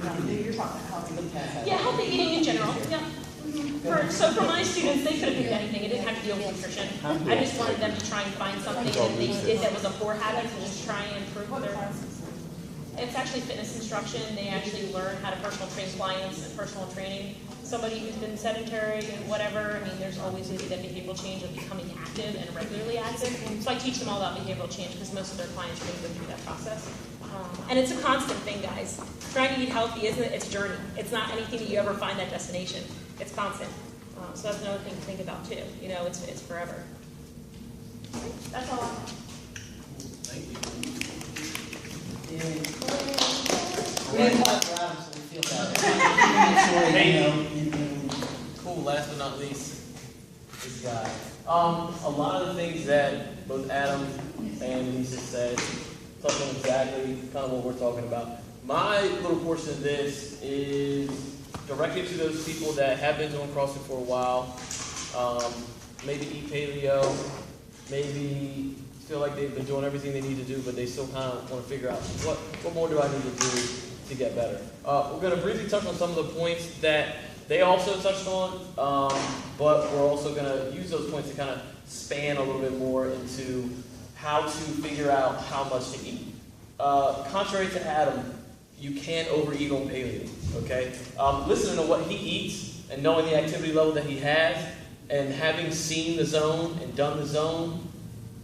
talking about healthy. Yeah, healthy eating in general. Yeah. So for my students, they could have picked anything. It didn't have to deal with nutrition. I just wanted them to try and find something that they did that was a poor habit and just try and improve their. It's actually fitness instruction. They actually learn how to personal train clients and personal training. Somebody who's been sedentary and whatever, there's always going to be that behavioral change of becoming active and regularly active. So I teach them all about behavioral change because most of their clients are going to go through that process. And it's a constant thing, guys. Trying to eat healthy, isn't it? It's a journey. It's not anything that you ever find that destination. It's constant. So that's another thing to think about too. It's forever. That's all I have. Thank you. We didn't clap for Adam, so we feel better. Cool, last but not least, this guy. A lot of the things that both Adam and Lisa said touch on exactly kind of what we're talking about. My little portion of this is directed to those people that have been doing CrossFit for a while, maybe eat paleo, maybe feel like they've been doing everything they need to do, but they still kind of want to figure out what more do I need to do to get better. We're going to briefly touch on some of the points that they also touched on, but we're also going to use those points to kind of span a little bit more into how to figure out how much to eat. Contrary to Adam, you can't overeat on paleo, okay? Listening to what he eats and knowing the activity level that he has and having seen the zone and done the zone,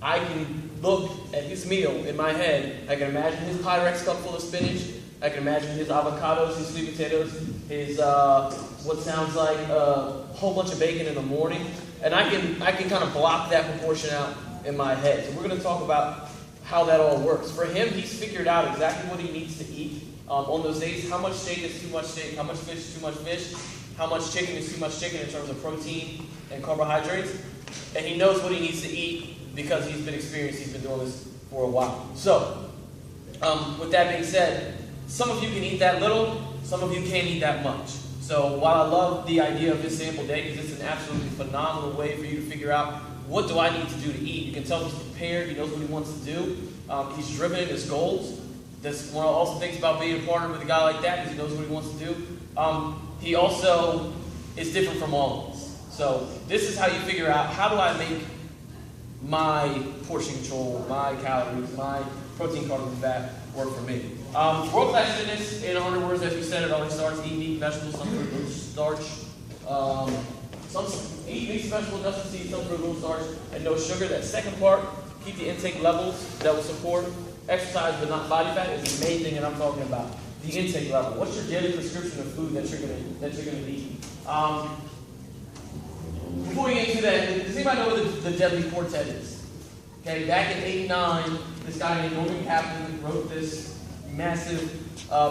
I can look at his meal in my head. I can imagine his Pyrex cup full of spinach. I can imagine his avocados, his sweet potatoes, his what sounds like a whole bunch of bacon in the morning. And I can kind of block that proportion out in my head. So we're going to talk about how that all works. For him, he's figured out exactly what he needs to eat on those days. How much steak is too much steak? How much fish is too much fish? How much chicken is too much chicken in terms of protein and carbohydrates? And he knows what he needs to eat because he's been experienced. He's been doing this for a while. So, with that being said, some of you can eat that little, some of you can't eat that much. So while I love the idea of this sample day, because it's an absolutely phenomenal way for you to figure out what do I need to do to eat. You can tell he's prepared, he knows what he wants to do, he's driven in his goals. That's one of the awesome things about being a partner with a guy like that, is he knows what he wants to do. He also is different from all of us. So this is how you figure out, how do I make my portion control, my calories, my protein, carbs, and fat work for me. World-class fitness, in 100 words, as you said, it always starts eat meat, vegetables, some fruit, little starch. Eat meat, vegetables, nuts and seeds, some fruit, little starch, and no sugar. That second part, keep the intake levels that will support exercise but not body fat, is the main thing that I'm talking about. The intake level. What's your daily prescription of food that you're gonna eat? Before we get into that, does anybody know what the deadly quartet is? Okay, back in '89, this guy named Mealey Kaplan wrote this massive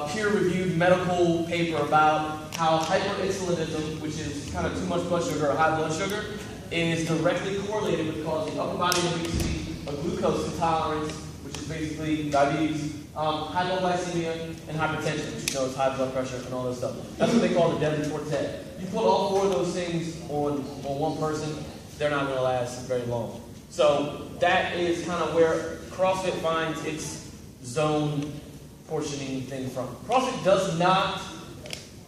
peer-reviewed medical paper about how hyperinsulinism, which is kind of too much blood sugar or high blood sugar, is directly correlated with causing upper body obesity, a glucose intolerance, which is basically diabetes, hypoglycemia, and hypertension, which you know is high blood pressure and all that stuff. That's what they call the deadly quartet. You put all four of those things on one person, they're not going to last very long. So that is kind of where CrossFit finds its zone portioning thing from. CrossFit does not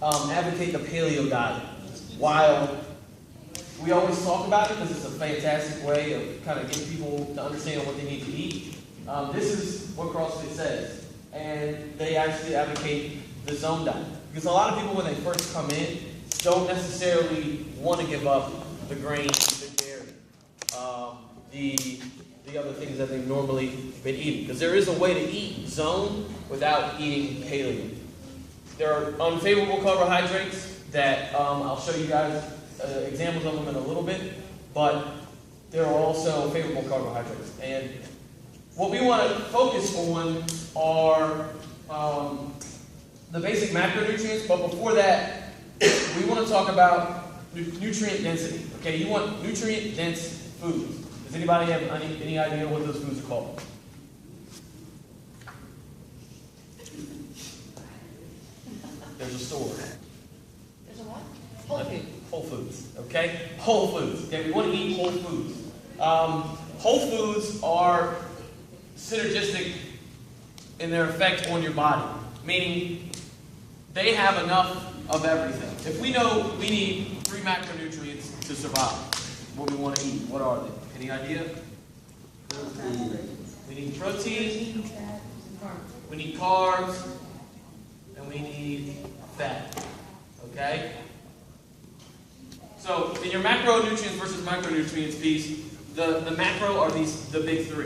advocate the paleo diet. While we always talk about it because it's a fantastic way of kind of getting people to understand what they need to eat, this is what CrossFit says. And they actually advocate the zone diet. Because a lot of people, when they first come in, don't necessarily want to give up the grains, the dairy, the other things that they've normally been eating. Because there is a way to eat zone without eating paleo. There are unfavorable carbohydrates that I'll show you guys examples of them in a little bit, but there are also favorable carbohydrates. And what we want to focus on are the basic macronutrients, but before that, we want to talk about nutrient density. Okay, you want nutrient-dense foods. Does anybody have any idea what those foods are called? There's a store. There's a what? Whole Foods. Okay, Whole Foods. Okay, we want to eat whole foods. Whole foods are synergistic in their effect on your body, meaning they have enough of everything. If we know we need 3 macronutrients to survive, what we want to eat, what are they? Any idea? We need protein, we need carbs, and we need fat. Okay? So in your macronutrients versus micronutrients piece, the macro are the big 3.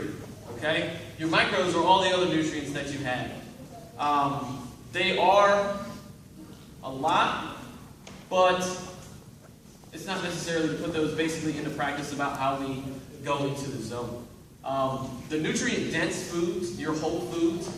Okay? Your micros are all the other nutrients that you have. They are a lot, but it's not necessarily to put those basically into practice about how we go into the zone. The nutrient-dense foods, your whole foods,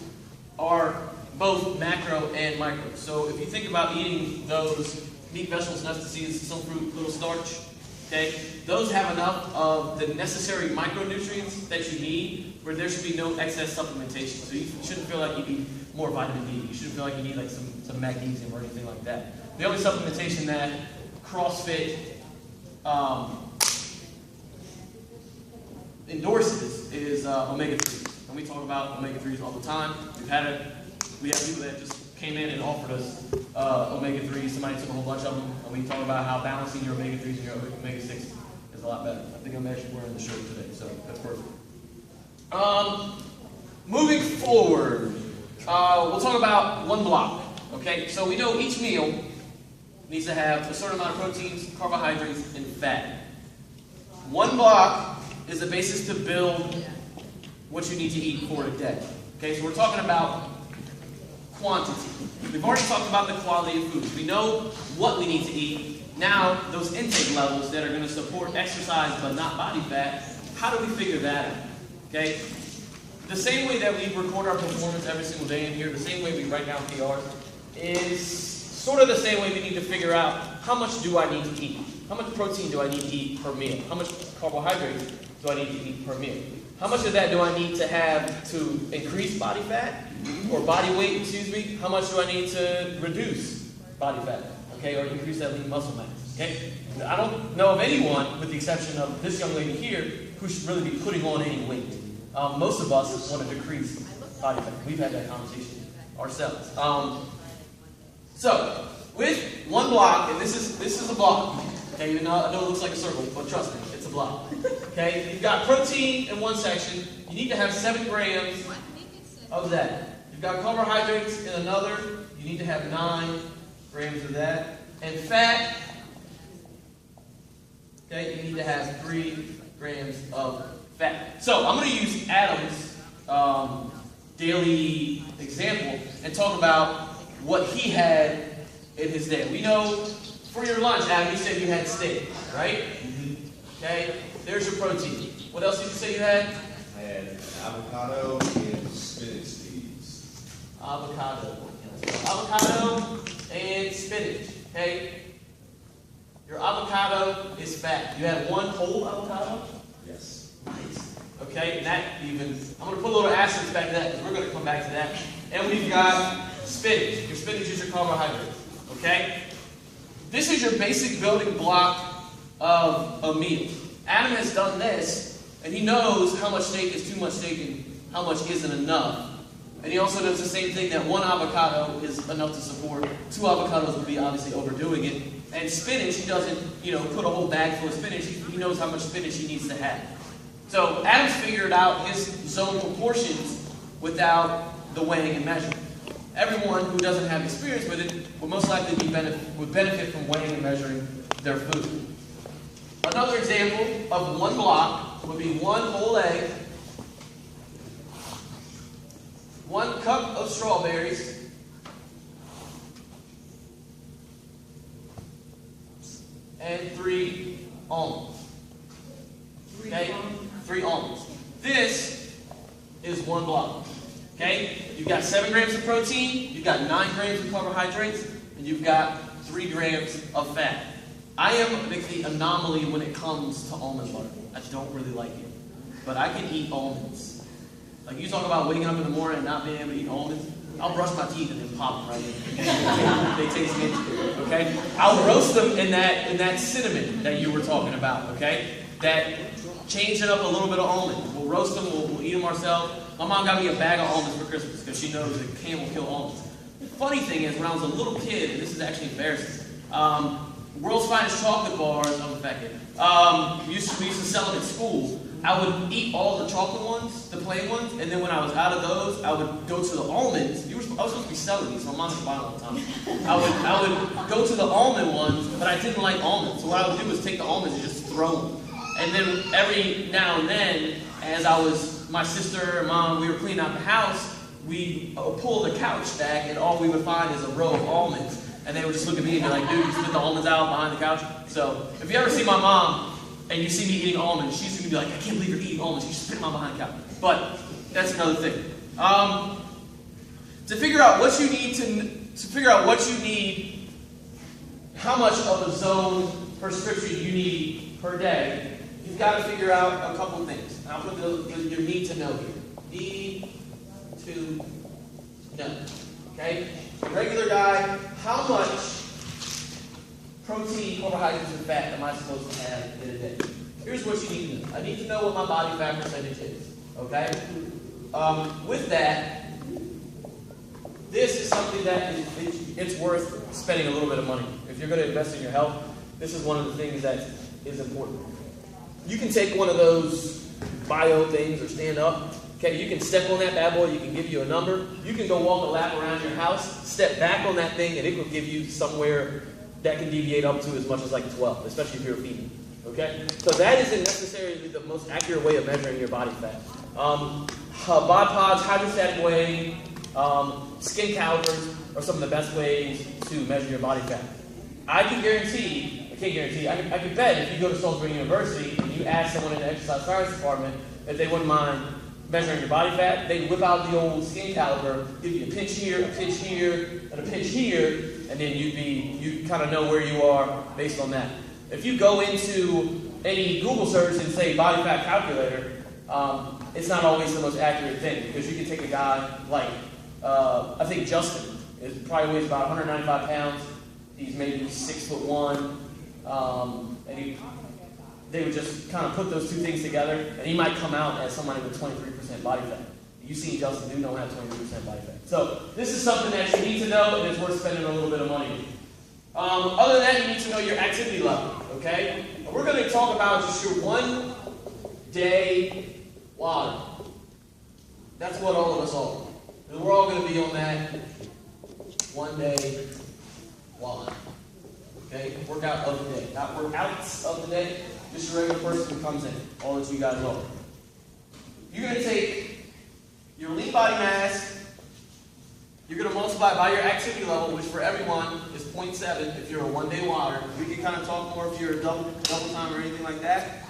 are both macro and micro. So if you think about eating those meat, vegetables, nuts, and seeds, some fruit, little starch, okay, those have enough of the necessary micronutrients that you need where there should be no excess supplementation. So you shouldn't feel like you need more vitamin D. You shouldn't feel like you need like some magnesium or anything like that. The only supplementation that CrossFit endorses is omega-3s. And we talk about omega-3s all the time. We have people that just came in and offered us omega-3s. Somebody took a whole bunch of them, and we talk about how balancing your omega-3s and your omega-6 is a lot better. I think I'm actually wearing the shirt today, so that's perfect. Moving forward, we'll talk about one block. Okay, so we know each meal needs to have a certain amount of proteins, carbohydrates, and fat. One block is the basis to build what you need to eat for a day. Okay, so we're talking about quantity. We've already talked about the quality of food. We know what we need to eat. Now, those intake levels that are going to support exercise but not body fat, how do we figure that out? Okay, the same way that we record our performance every single day in here, the same way we write down PRs, is sort of the same way we need to figure out how much do I need to eat. How much protein do I need to eat per meal? How much carbohydrates do I need to eat per meal? How much of that do I need to have to increase body fat or body weight, excuse me? How much do I need to reduce body fat, okay, or increase that lean muscle mass, okay? I don't know of anyone, with the exception of this young lady here, who should really be putting on any weight. Most of us want to decrease body fat. We've had that conversation ourselves. So, with one block, and this is a block, okay, even though I know it looks like a circle, but trust me, it's a block. Okay, you've got protein in one section, you need to have 7 grams of that. You've got carbohydrates in another, you need to have 9 grams of that. And fat, okay, you need to have 3 grams of fat. So I'm going to use Adam's daily example and talk about what he had in his day. We know for your lunch, Adam, you said you had steak, right? Okay, there's your protein. What else did you say you had? I had avocado and spinach seeds. Avocado and spinach. Okay, your avocado is fat. You had 1 whole avocado? Yes. Nice. Okay, and that even, I'm going to put a little asterisk back to that because we're going to come back to that. And we've got spinach. Your spinach is your carbohydrates. Okay? This is your basic building block of a meal. Adam has done this, and he knows how much steak is too much steak and how much isn't enough. And he also knows the same thing, that 1 avocado is enough to support. 2 avocados would be obviously overdoing it. And spinach, he doesn't, put a whole bag full of spinach. He knows how much spinach he needs to have. So Adam's figured out his zone proportions without the weighing and measuring. Everyone who doesn't have experience with it would most likely would benefit from weighing and measuring their food. Another example of 1 block would be 1 whole egg, 1 cup of strawberries, and 3 almonds. Okay? 3 almonds. This is 1 block. Okay? You've got 7 grams of protein, you've got 9 grams of carbohydrates, and you've got 3 grams of fat. I am the anomaly when it comes to almond butter. I don't really like it. But I can eat almonds. Like, you talk about waking up in the morning and not being able to eat almonds, I'll brush my teeth and then pop them right in. They taste mint, okay? I'll roast them in that cinnamon that you were talking about, okay? That change it up a little bit of almond. We'll roast them, we'll eat them ourselves. My mom got me a bag of almonds for Christmas because she knows that can will kill almonds. The funny thing is, when I was a little kid, and this is actually embarrassing, World's Finest Chocolate Bars, I'm a fat kid, we used to sell them at school. I would eat all the chocolate ones, the plain ones, and then when I was out of those, I would go to the almonds. I was supposed to be selling these, so my mom would buy them all the time. I would go to the almond ones, but I didn't like almonds. So what I would do was take the almonds and just throw them. And then every now and then, as my sister and mom, we were cleaning out the house, we pull the couch back, and all we would find is a row of almonds. And they would just look at me and be like, dude, you spit the almonds out behind the couch? So if you ever see my mom, and you see me eating almonds, she's going to be like, I can't believe you're eating almonds. You spit them out behind the couch. But that's another thing. To figure out what you need, how much of a zone prescription you need per day, you've got to figure out a couple things. And I'll put your need to know here. Need to know. Okay? A regular guy, how much protein, carbohydrates, and fat am I supposed to have in a day? Here's what you need to know. I need to know what my body fat percentage is. Okay? With that, this is something that it's worth spending a little bit of money. If you're going to invest in your health, this is one of the things that is important. You can take one of those bio things or stand up. Okay, you can step on that bad boy, you can give you a number. You can go walk a lap around your house, step back on that thing, and it will give you somewhere that can deviate up to as much as like 12, especially if you're a female. Okay? So that isn't necessarily the most accurate way of measuring your body fat. Bod pods, hydrostatic weighing, skin calipers are some of the best ways to measure your body fat. I can bet if you go to Salisbury University and you ask someone in the exercise science department if they wouldn't mind measuring your body fat, they'd whip out the old skin caliper, give you a pinch here, and a pinch here, and then you kind of know where you are based on that. If you go into any Google search and say body fat calculator, it's not always the most accurate thing, because you can take a guy like, I think Justin probably weighs about 195 pounds. He's maybe 6'1", and they would just kind of put those two things together, and he might come out as somebody with 23% body fat. You see Justin do not have 23% body fat. So this is something that you need to know, and it's worth spending a little bit of money on. Other than that, you need to know your activity level, okay? And we're going to talk about just your 1 day water. That's what all of us are. And we're all going to be on that 1 day water. Okay? Workout of the day. Not workouts of the day, just your regular person who comes in. All that you guys know. You're going to take your lean body mass, you're going to multiply by your activity level, which for everyone is 0.7 if you're a 1 day water. We can kind of talk more if you're a double time or anything like that.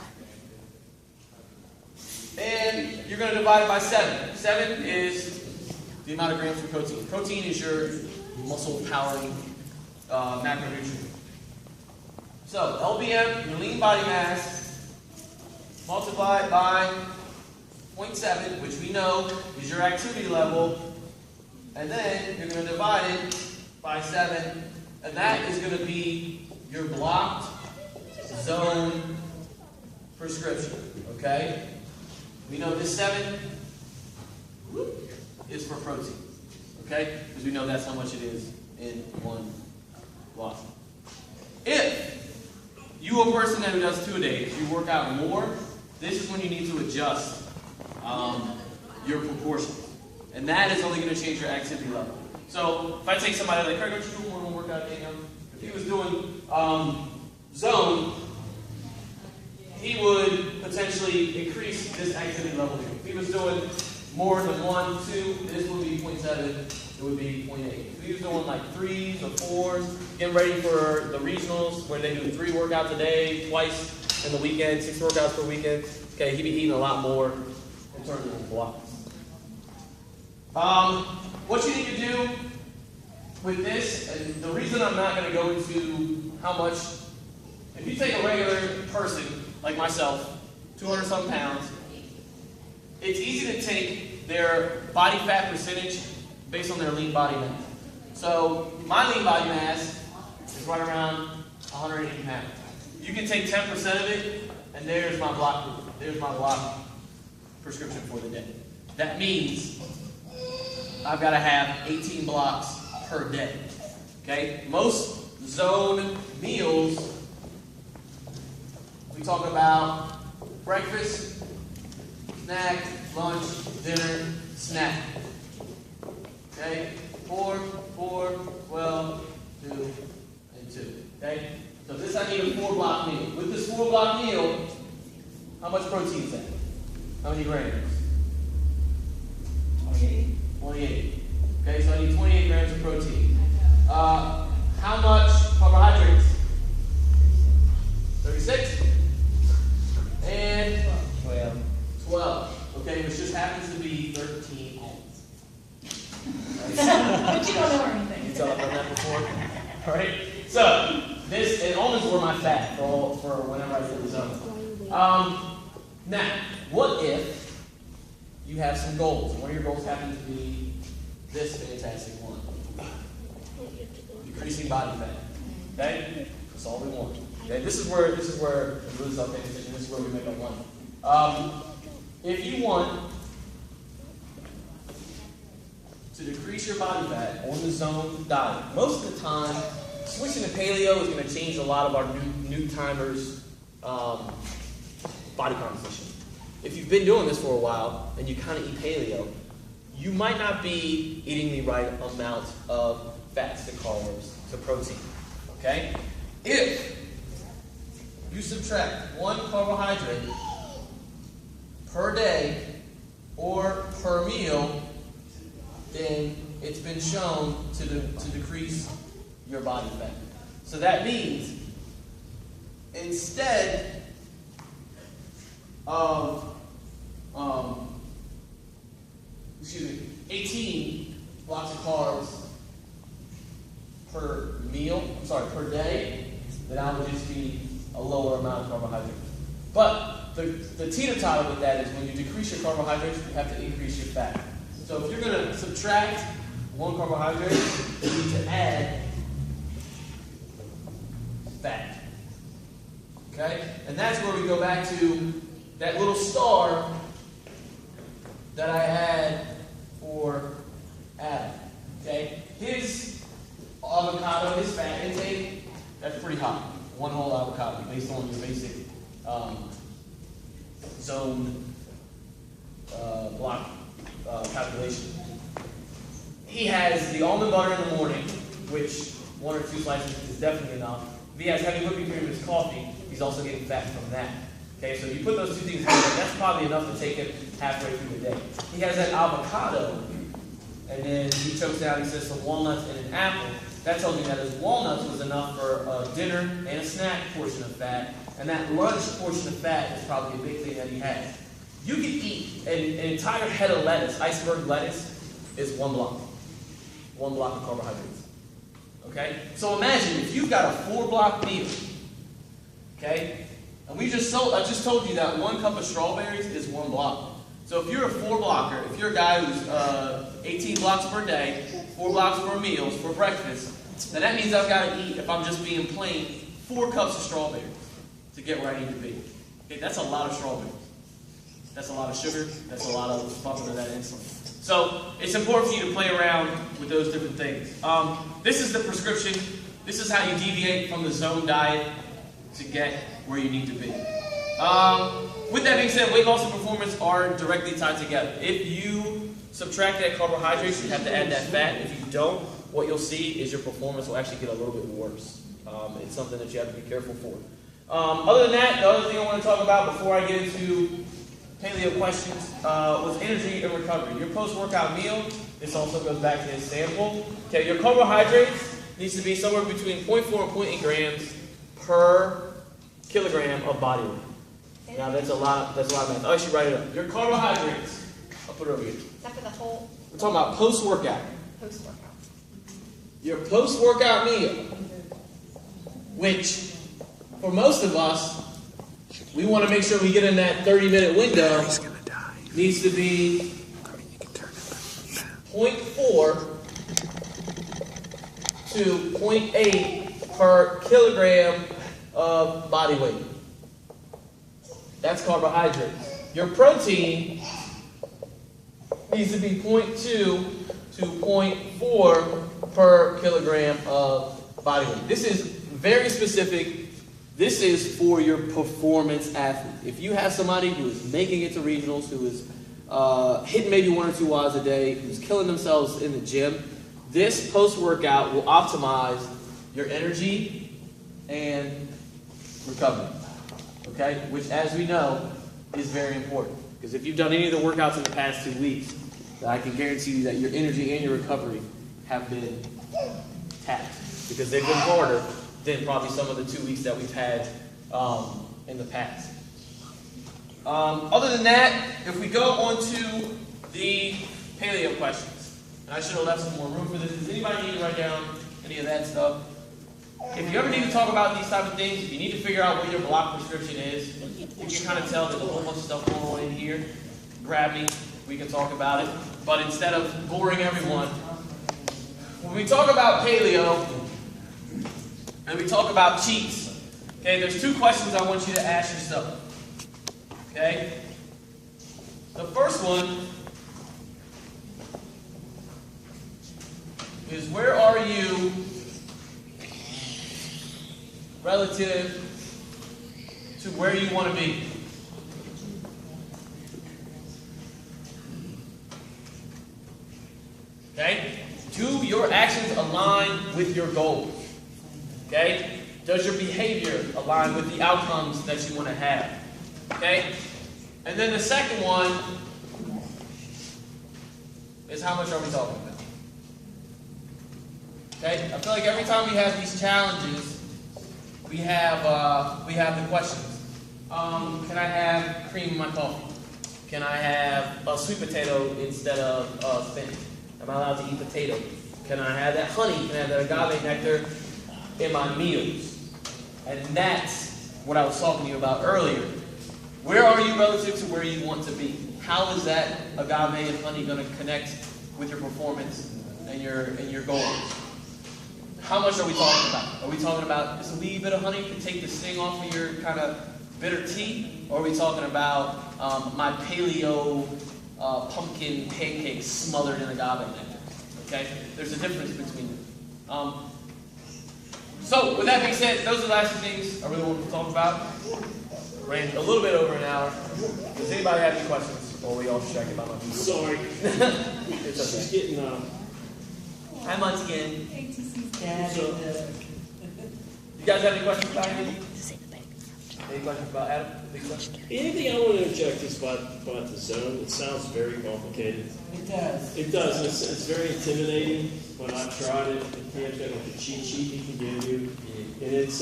And you're going to divide it by 7. 7 is the amount of grams of protein. Protein is your muscle powering macronutrient. So LBM, your lean body mass, multiplied by 0.7, which we know is your activity level, and then you're going to divide it by 7, and that is going to be your blocked zone prescription. Okay? We know this 7 is for protein. Okay? Because we know that's how much it is in one block. If you are a person who does 2 days, you work out more, this is when you need to adjust your proportions. And that is only going to change your activity level. So if I take somebody like Craig, what you doing more workout? If he was doing zone, he would potentially increase this activity level here. If he was doing more than 1, 2, this would be 0.7, it would be 0.8. If he was doing like 3s or 4s, getting ready for the regionals where they do 3 workouts a day, twice in the weekend, 6 workouts per weekend, okay, he'd be eating a lot more in terms of his blocks. What you need to do with this, and the reason I'm not going to go into how much, if you take a regular person like myself, 200-some pounds, it's easy to take their body fat percentage based on their lean body mass. So my lean body mass is right around 180 pounds. You can take 10% of it, and there's my block. There's my block prescription for the day. That means I've got to have 18 blocks per day. Okay? Most zone meals, we talk about breakfast, snack, lunch, dinner, snack. Okay? 4, 12, 2, and 2. Okay? So this I need a 4-block meal. With this 4-block meal, how much protein is that? How many grams? 28. Okay, so I need 28 grams of protein. How much carbohydrates? 36. And 12. Okay, which just happens to be 13 almonds. But you don't know anything. You thought I've done that before? Alright? So, this, and almonds were my fat for whenever I did the zone. Now, what if you have some goals? One of your goals happens to be this fantastic one. Decreasing body fat. Okay? That's all we want. Okay? This is where it really start paying attention. This is where we make our money. If you want to decrease your body fat on the zone diet, most of the time, switching to paleo is going to change a lot of our new timers' body composition. If you've been doing this for a while and you kind of eat paleo, you might not be eating the right amount of fats to carbs to protein. Okay? If you subtract 1 carbohydrate per day or per meal, then it's been shown to decrease your body fat. So that means instead of 18 blocks of carbs per day, then I would just be a lower amount of carbohydrates. But the teeter-totter with that is when you decrease your carbohydrates, you have to increase your fat. So if you're going to subtract one carbohydrate, you need to add fat. Okay? And that's where we go back to that little star that I had for Adam. Okay? His avocado, his fat intake, that's pretty high. One whole avocado based on your basic zone block calculation. He has the almond butter in the morning, which 1 or 2 slices is definitely enough. If he has heavy whipping cream in his coffee, he's also getting fat from that. Okay, so you put those 2 things together, that's probably enough to take him halfway through the day. He has that avocado, and then he chokes down, he says some walnuts and an apple. That tells me that his walnuts was enough for a dinner and a snack portion of fat, and that lunch portion of fat is probably a big thing that he has. You can eat an entire head of lettuce, iceberg lettuce, is 1 block. 1 block of carbohydrates. Okay? So imagine if you've got a 4-block meal, okay? And I just told you that 1 cup of strawberries is 1 block. So if you're a 4-blocker, if you're a guy who's 18 blocks per day, 4 blocks per meals, for breakfast, then that means I've got to eat, if I'm just being plain, 4 cups of strawberries to get where I need to be. Okay, that's a lot of strawberries. That's a lot of sugar. That's a lot of bumping of that insulin. So it's important for you to play around with those different things. This is the prescription. This is how you deviate from the zone diet to get where you need to be. With that being said, weight loss and performance are directly tied together. If you subtract that carbohydrates, you have to add that fat. If you don't, what you'll see is your performance will actually get a little bit worse. It's something that you have to be careful for. Other than that, the other thing I want to talk about before I get into paleo questions was energy and recovery. Your post-workout meal, this also goes back to his sample. Okay, your carbohydrates needs to be somewhere between 0.4 and 0.8 grams per kilogram of body weight. Now that's a lot of math. Oh, I should write it up. Your carbohydrates, I'll put it over here. Is that for the whole We're talking about post-workout. post-workout? Your post-workout meal, which for most of us, we want to make sure we get in that 30-minute window, needs to be 0.4 to 0.8 per kilogram of body weight. That's carbohydrates. Your protein needs to be 0.2 to 0.4 per kilogram of body weight. This is very specific. This is for your performance athlete. If you have somebody who is making it to regionals, who is hitting maybe 1 or 2 watts a day, who's killing themselves in the gym, this post-workout will optimize your energy and recovery. Okay? Which, as we know, is very important. Because if you've done any of the workouts in the past 2 weeks, I can guarantee you that your energy and your recovery have been taxed. Because they've been harder than probably some of the 2 weeks that we've had in the past. Other than that, if we go on to the paleo questions, and I should have left some more room for this. Does anybody need to write down any of that stuff? If you ever need to talk about these type of things, if you need to figure out what your block prescription is, you can kind of tell there's a whole bunch of stuff going on in here. Grab me, we can talk about it. But instead of boring everyone, when we talk about paleo, and we talk about cheats, okay, there's 2 questions I want you to ask yourself. Okay? The first one is, where are you relative to where you want to be? Okay? Do your actions align with your goals? Okay? Does your behavior align with the outcomes that you want to have? Okay? And then the second one is, how much are we talking about? Okay? I feel like every time we have these challenges, we have the questions. Can I have cream in my coffee? Can I have a sweet potato instead of spinach? Am I allowed to eat potatoes? Can I have that honey? Can I have that agave nectar in my meals? And that's what I was talking to you about earlier. Where are you relative to where you want to be? How is that agave and honey going to connect with your performance and your goals? How much are we talking about? Are we talking about just a wee bit of honey to take the sting off of your kind of bitter tea? Or are we talking about my paleo pumpkin pancakes smothered in agave nectar? Okay? There's a difference between them. So, with that being said, those are the last few things I really wanted to talk about. Ran a little bit over an hour. Does anybody have any questions? Or we all distracted by my video? Sorry. It's She's okay. getting, Hi, once again. KTC's dad. So- You guys have any questions about anything? Any questions about Adam? Big question? anything I want to interject is about the zone. It sounds very complicated. It does. It does. It's very intimidating. When I tried it, it can't get like a cheat sheet he can give you. And it's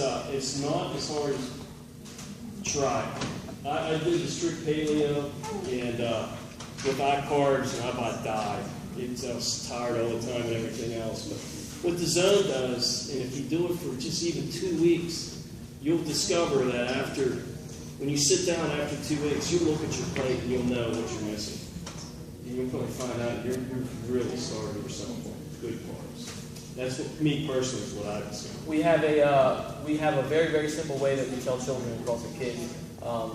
not as hard as try. I did the strict paleo and with high carbs and I about died. I was tired all the time and everything else. But what the zone does, and if you do it for just even 2 weeks, you'll discover that when you sit down after 2 weeks, you look at your plate and you'll know what you're missing. And you'll probably find out you're really starving for some good carbs. That's what, me personally, is what I've discovered. We have a very, very simple way that we tell children and CrossFit kids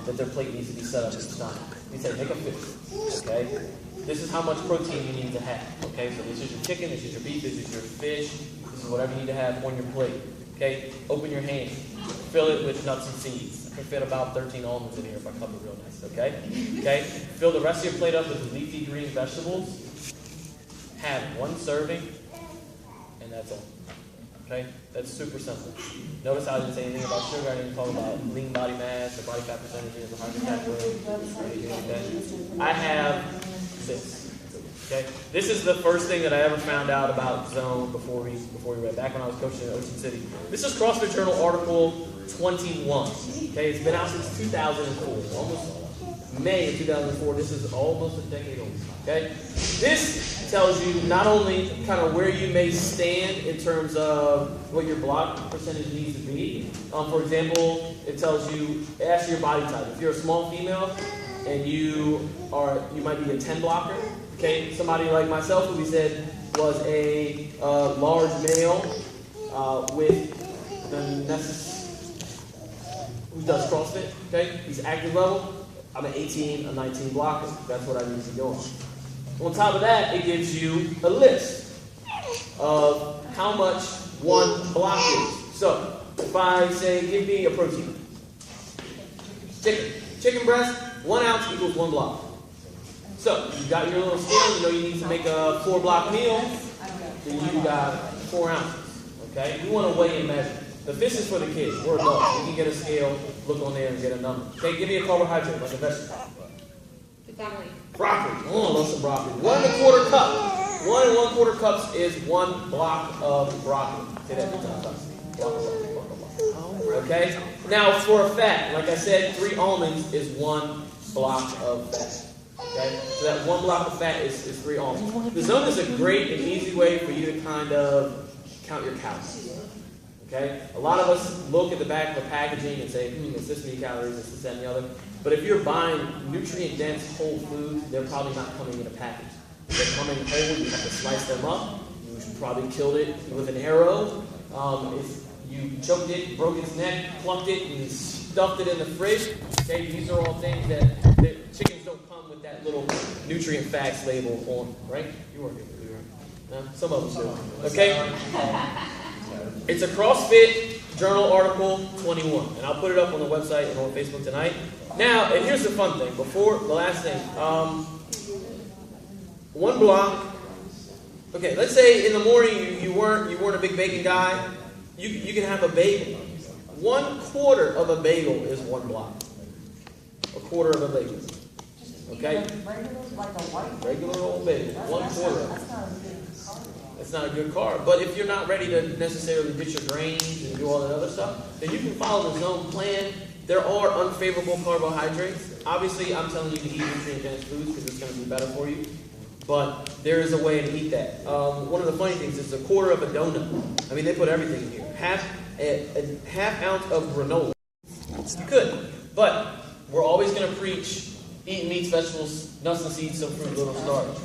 that their plate needs to be set up each time. We say, make a fist, okay? This is how much protein you need to have, okay? So this is your chicken, this is your beef, this is your fish, this is whatever you need to have on your plate, okay? Open your hand, fill it with nuts and seeds. I can fit about 13 almonds in here if I cut it real nice, okay? Okay? Fill the rest of your plate up with leafy green vegetables. Have one serving, and that's all. Okay? That's super simple. Notice how I didn't say anything about sugar. I didn't talk about lean body mass or body fat percentages or hydrofat burn. I have this. Okay? This is the first thing that I ever found out about Zone before we read. Back when I was coaching in Ocean City. This is CrossFit Journal article 21. Okay? It's been out since 2004. Almost May of 2004. This is almost a decade old. Okay? This tells you not only kind of where you may stand in terms of what your block percentage needs to be. For example, it tells you, it asks your body type. If you're a small female and you might be a 10 blocker. Okay, somebody like myself, who we said was a large male with the who does CrossFit. Okay, he's active level. I'm an 18, a 19 blocker. That's what I need to go on. On top of that, it gives you a list of how much one block is. So, if I say, give me a protein. Chicken breast, 1 ounce equals 1 block. So, you've got your little scale, you know you need to make a 4-block meal, then you got 4 ounces. Okay? You want to weigh and measure. The fist is for the kids. We're adults. You can get a scale, look on there, and get a number. Okay, give me a carbohydrate, like a vegetable. Broccoli. Broccoli. Oh, I love some broccoli. 1 1/4 cup. 1 1/4 cups is 1 block of broccoli. Say that 3 times. Block of broccoli. Block of broccoli. Okay? Now, for a fat, like I said, 3 almonds is 1 block of fat. Okay? So that 1 block of fat is 3 almonds. The Zone is a great and easy way for you to kind of count your calories. Okay? A lot of us look at the back of the packaging and say, it's this many calories, it's this, that, and the other. But if you're buying nutrient-dense whole foods, they're probably not coming in a package. They're coming whole, you have to slice them up. You probably killed it with an arrow. If you choked it, broke its neck, plucked it, and stuffed it in the fridge. Okay, these are all things that chickens don't come with that little nutrient facts label on, right? You weren't able to do right? No? Some of them do. Okay? It's a CrossFit Journal article 21, and I'll put it up on the website and on Facebook tonight. Now, and here's the fun thing. Before the last thing, 1 block. Okay, let's say in the morning you weren't a big bacon guy. You can have a bagel. 1/4 of a bagel is 1 block. 1/4 of a bagel. Okay. Regular old bagel. 1/4. It's not a good carb. But if you're not ready to necessarily ditch your grains and do all that other stuff, then you can follow the Zone plan. There are unfavorable carbohydrates. Obviously, I'm telling you to eat nutrient-dense foods because it's going to be better for you. But there is a way to eat that. One of the funny things is 1/4 of a donut. I mean, they put everything in here. A half ounce of granola. You could. But we're always going to preach eat meats, vegetables, nuts and seeds, some fruit, little starch.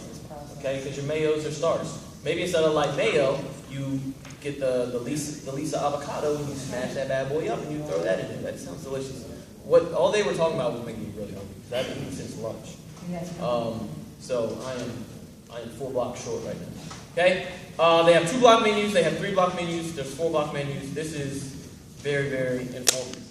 Okay? Because your mayos are starch. Maybe instead of like mayo, you get the Lisa avocado and you smash that bad boy up and you throw that in there. That sounds delicious. What all they were talking about was making me really hungry. Because I haven't eaten since lunch. So I am 4 blocks short right now. Okay? They have 2 block menus. They have 3 block menus. There's 4 block menus. This is very, very informative.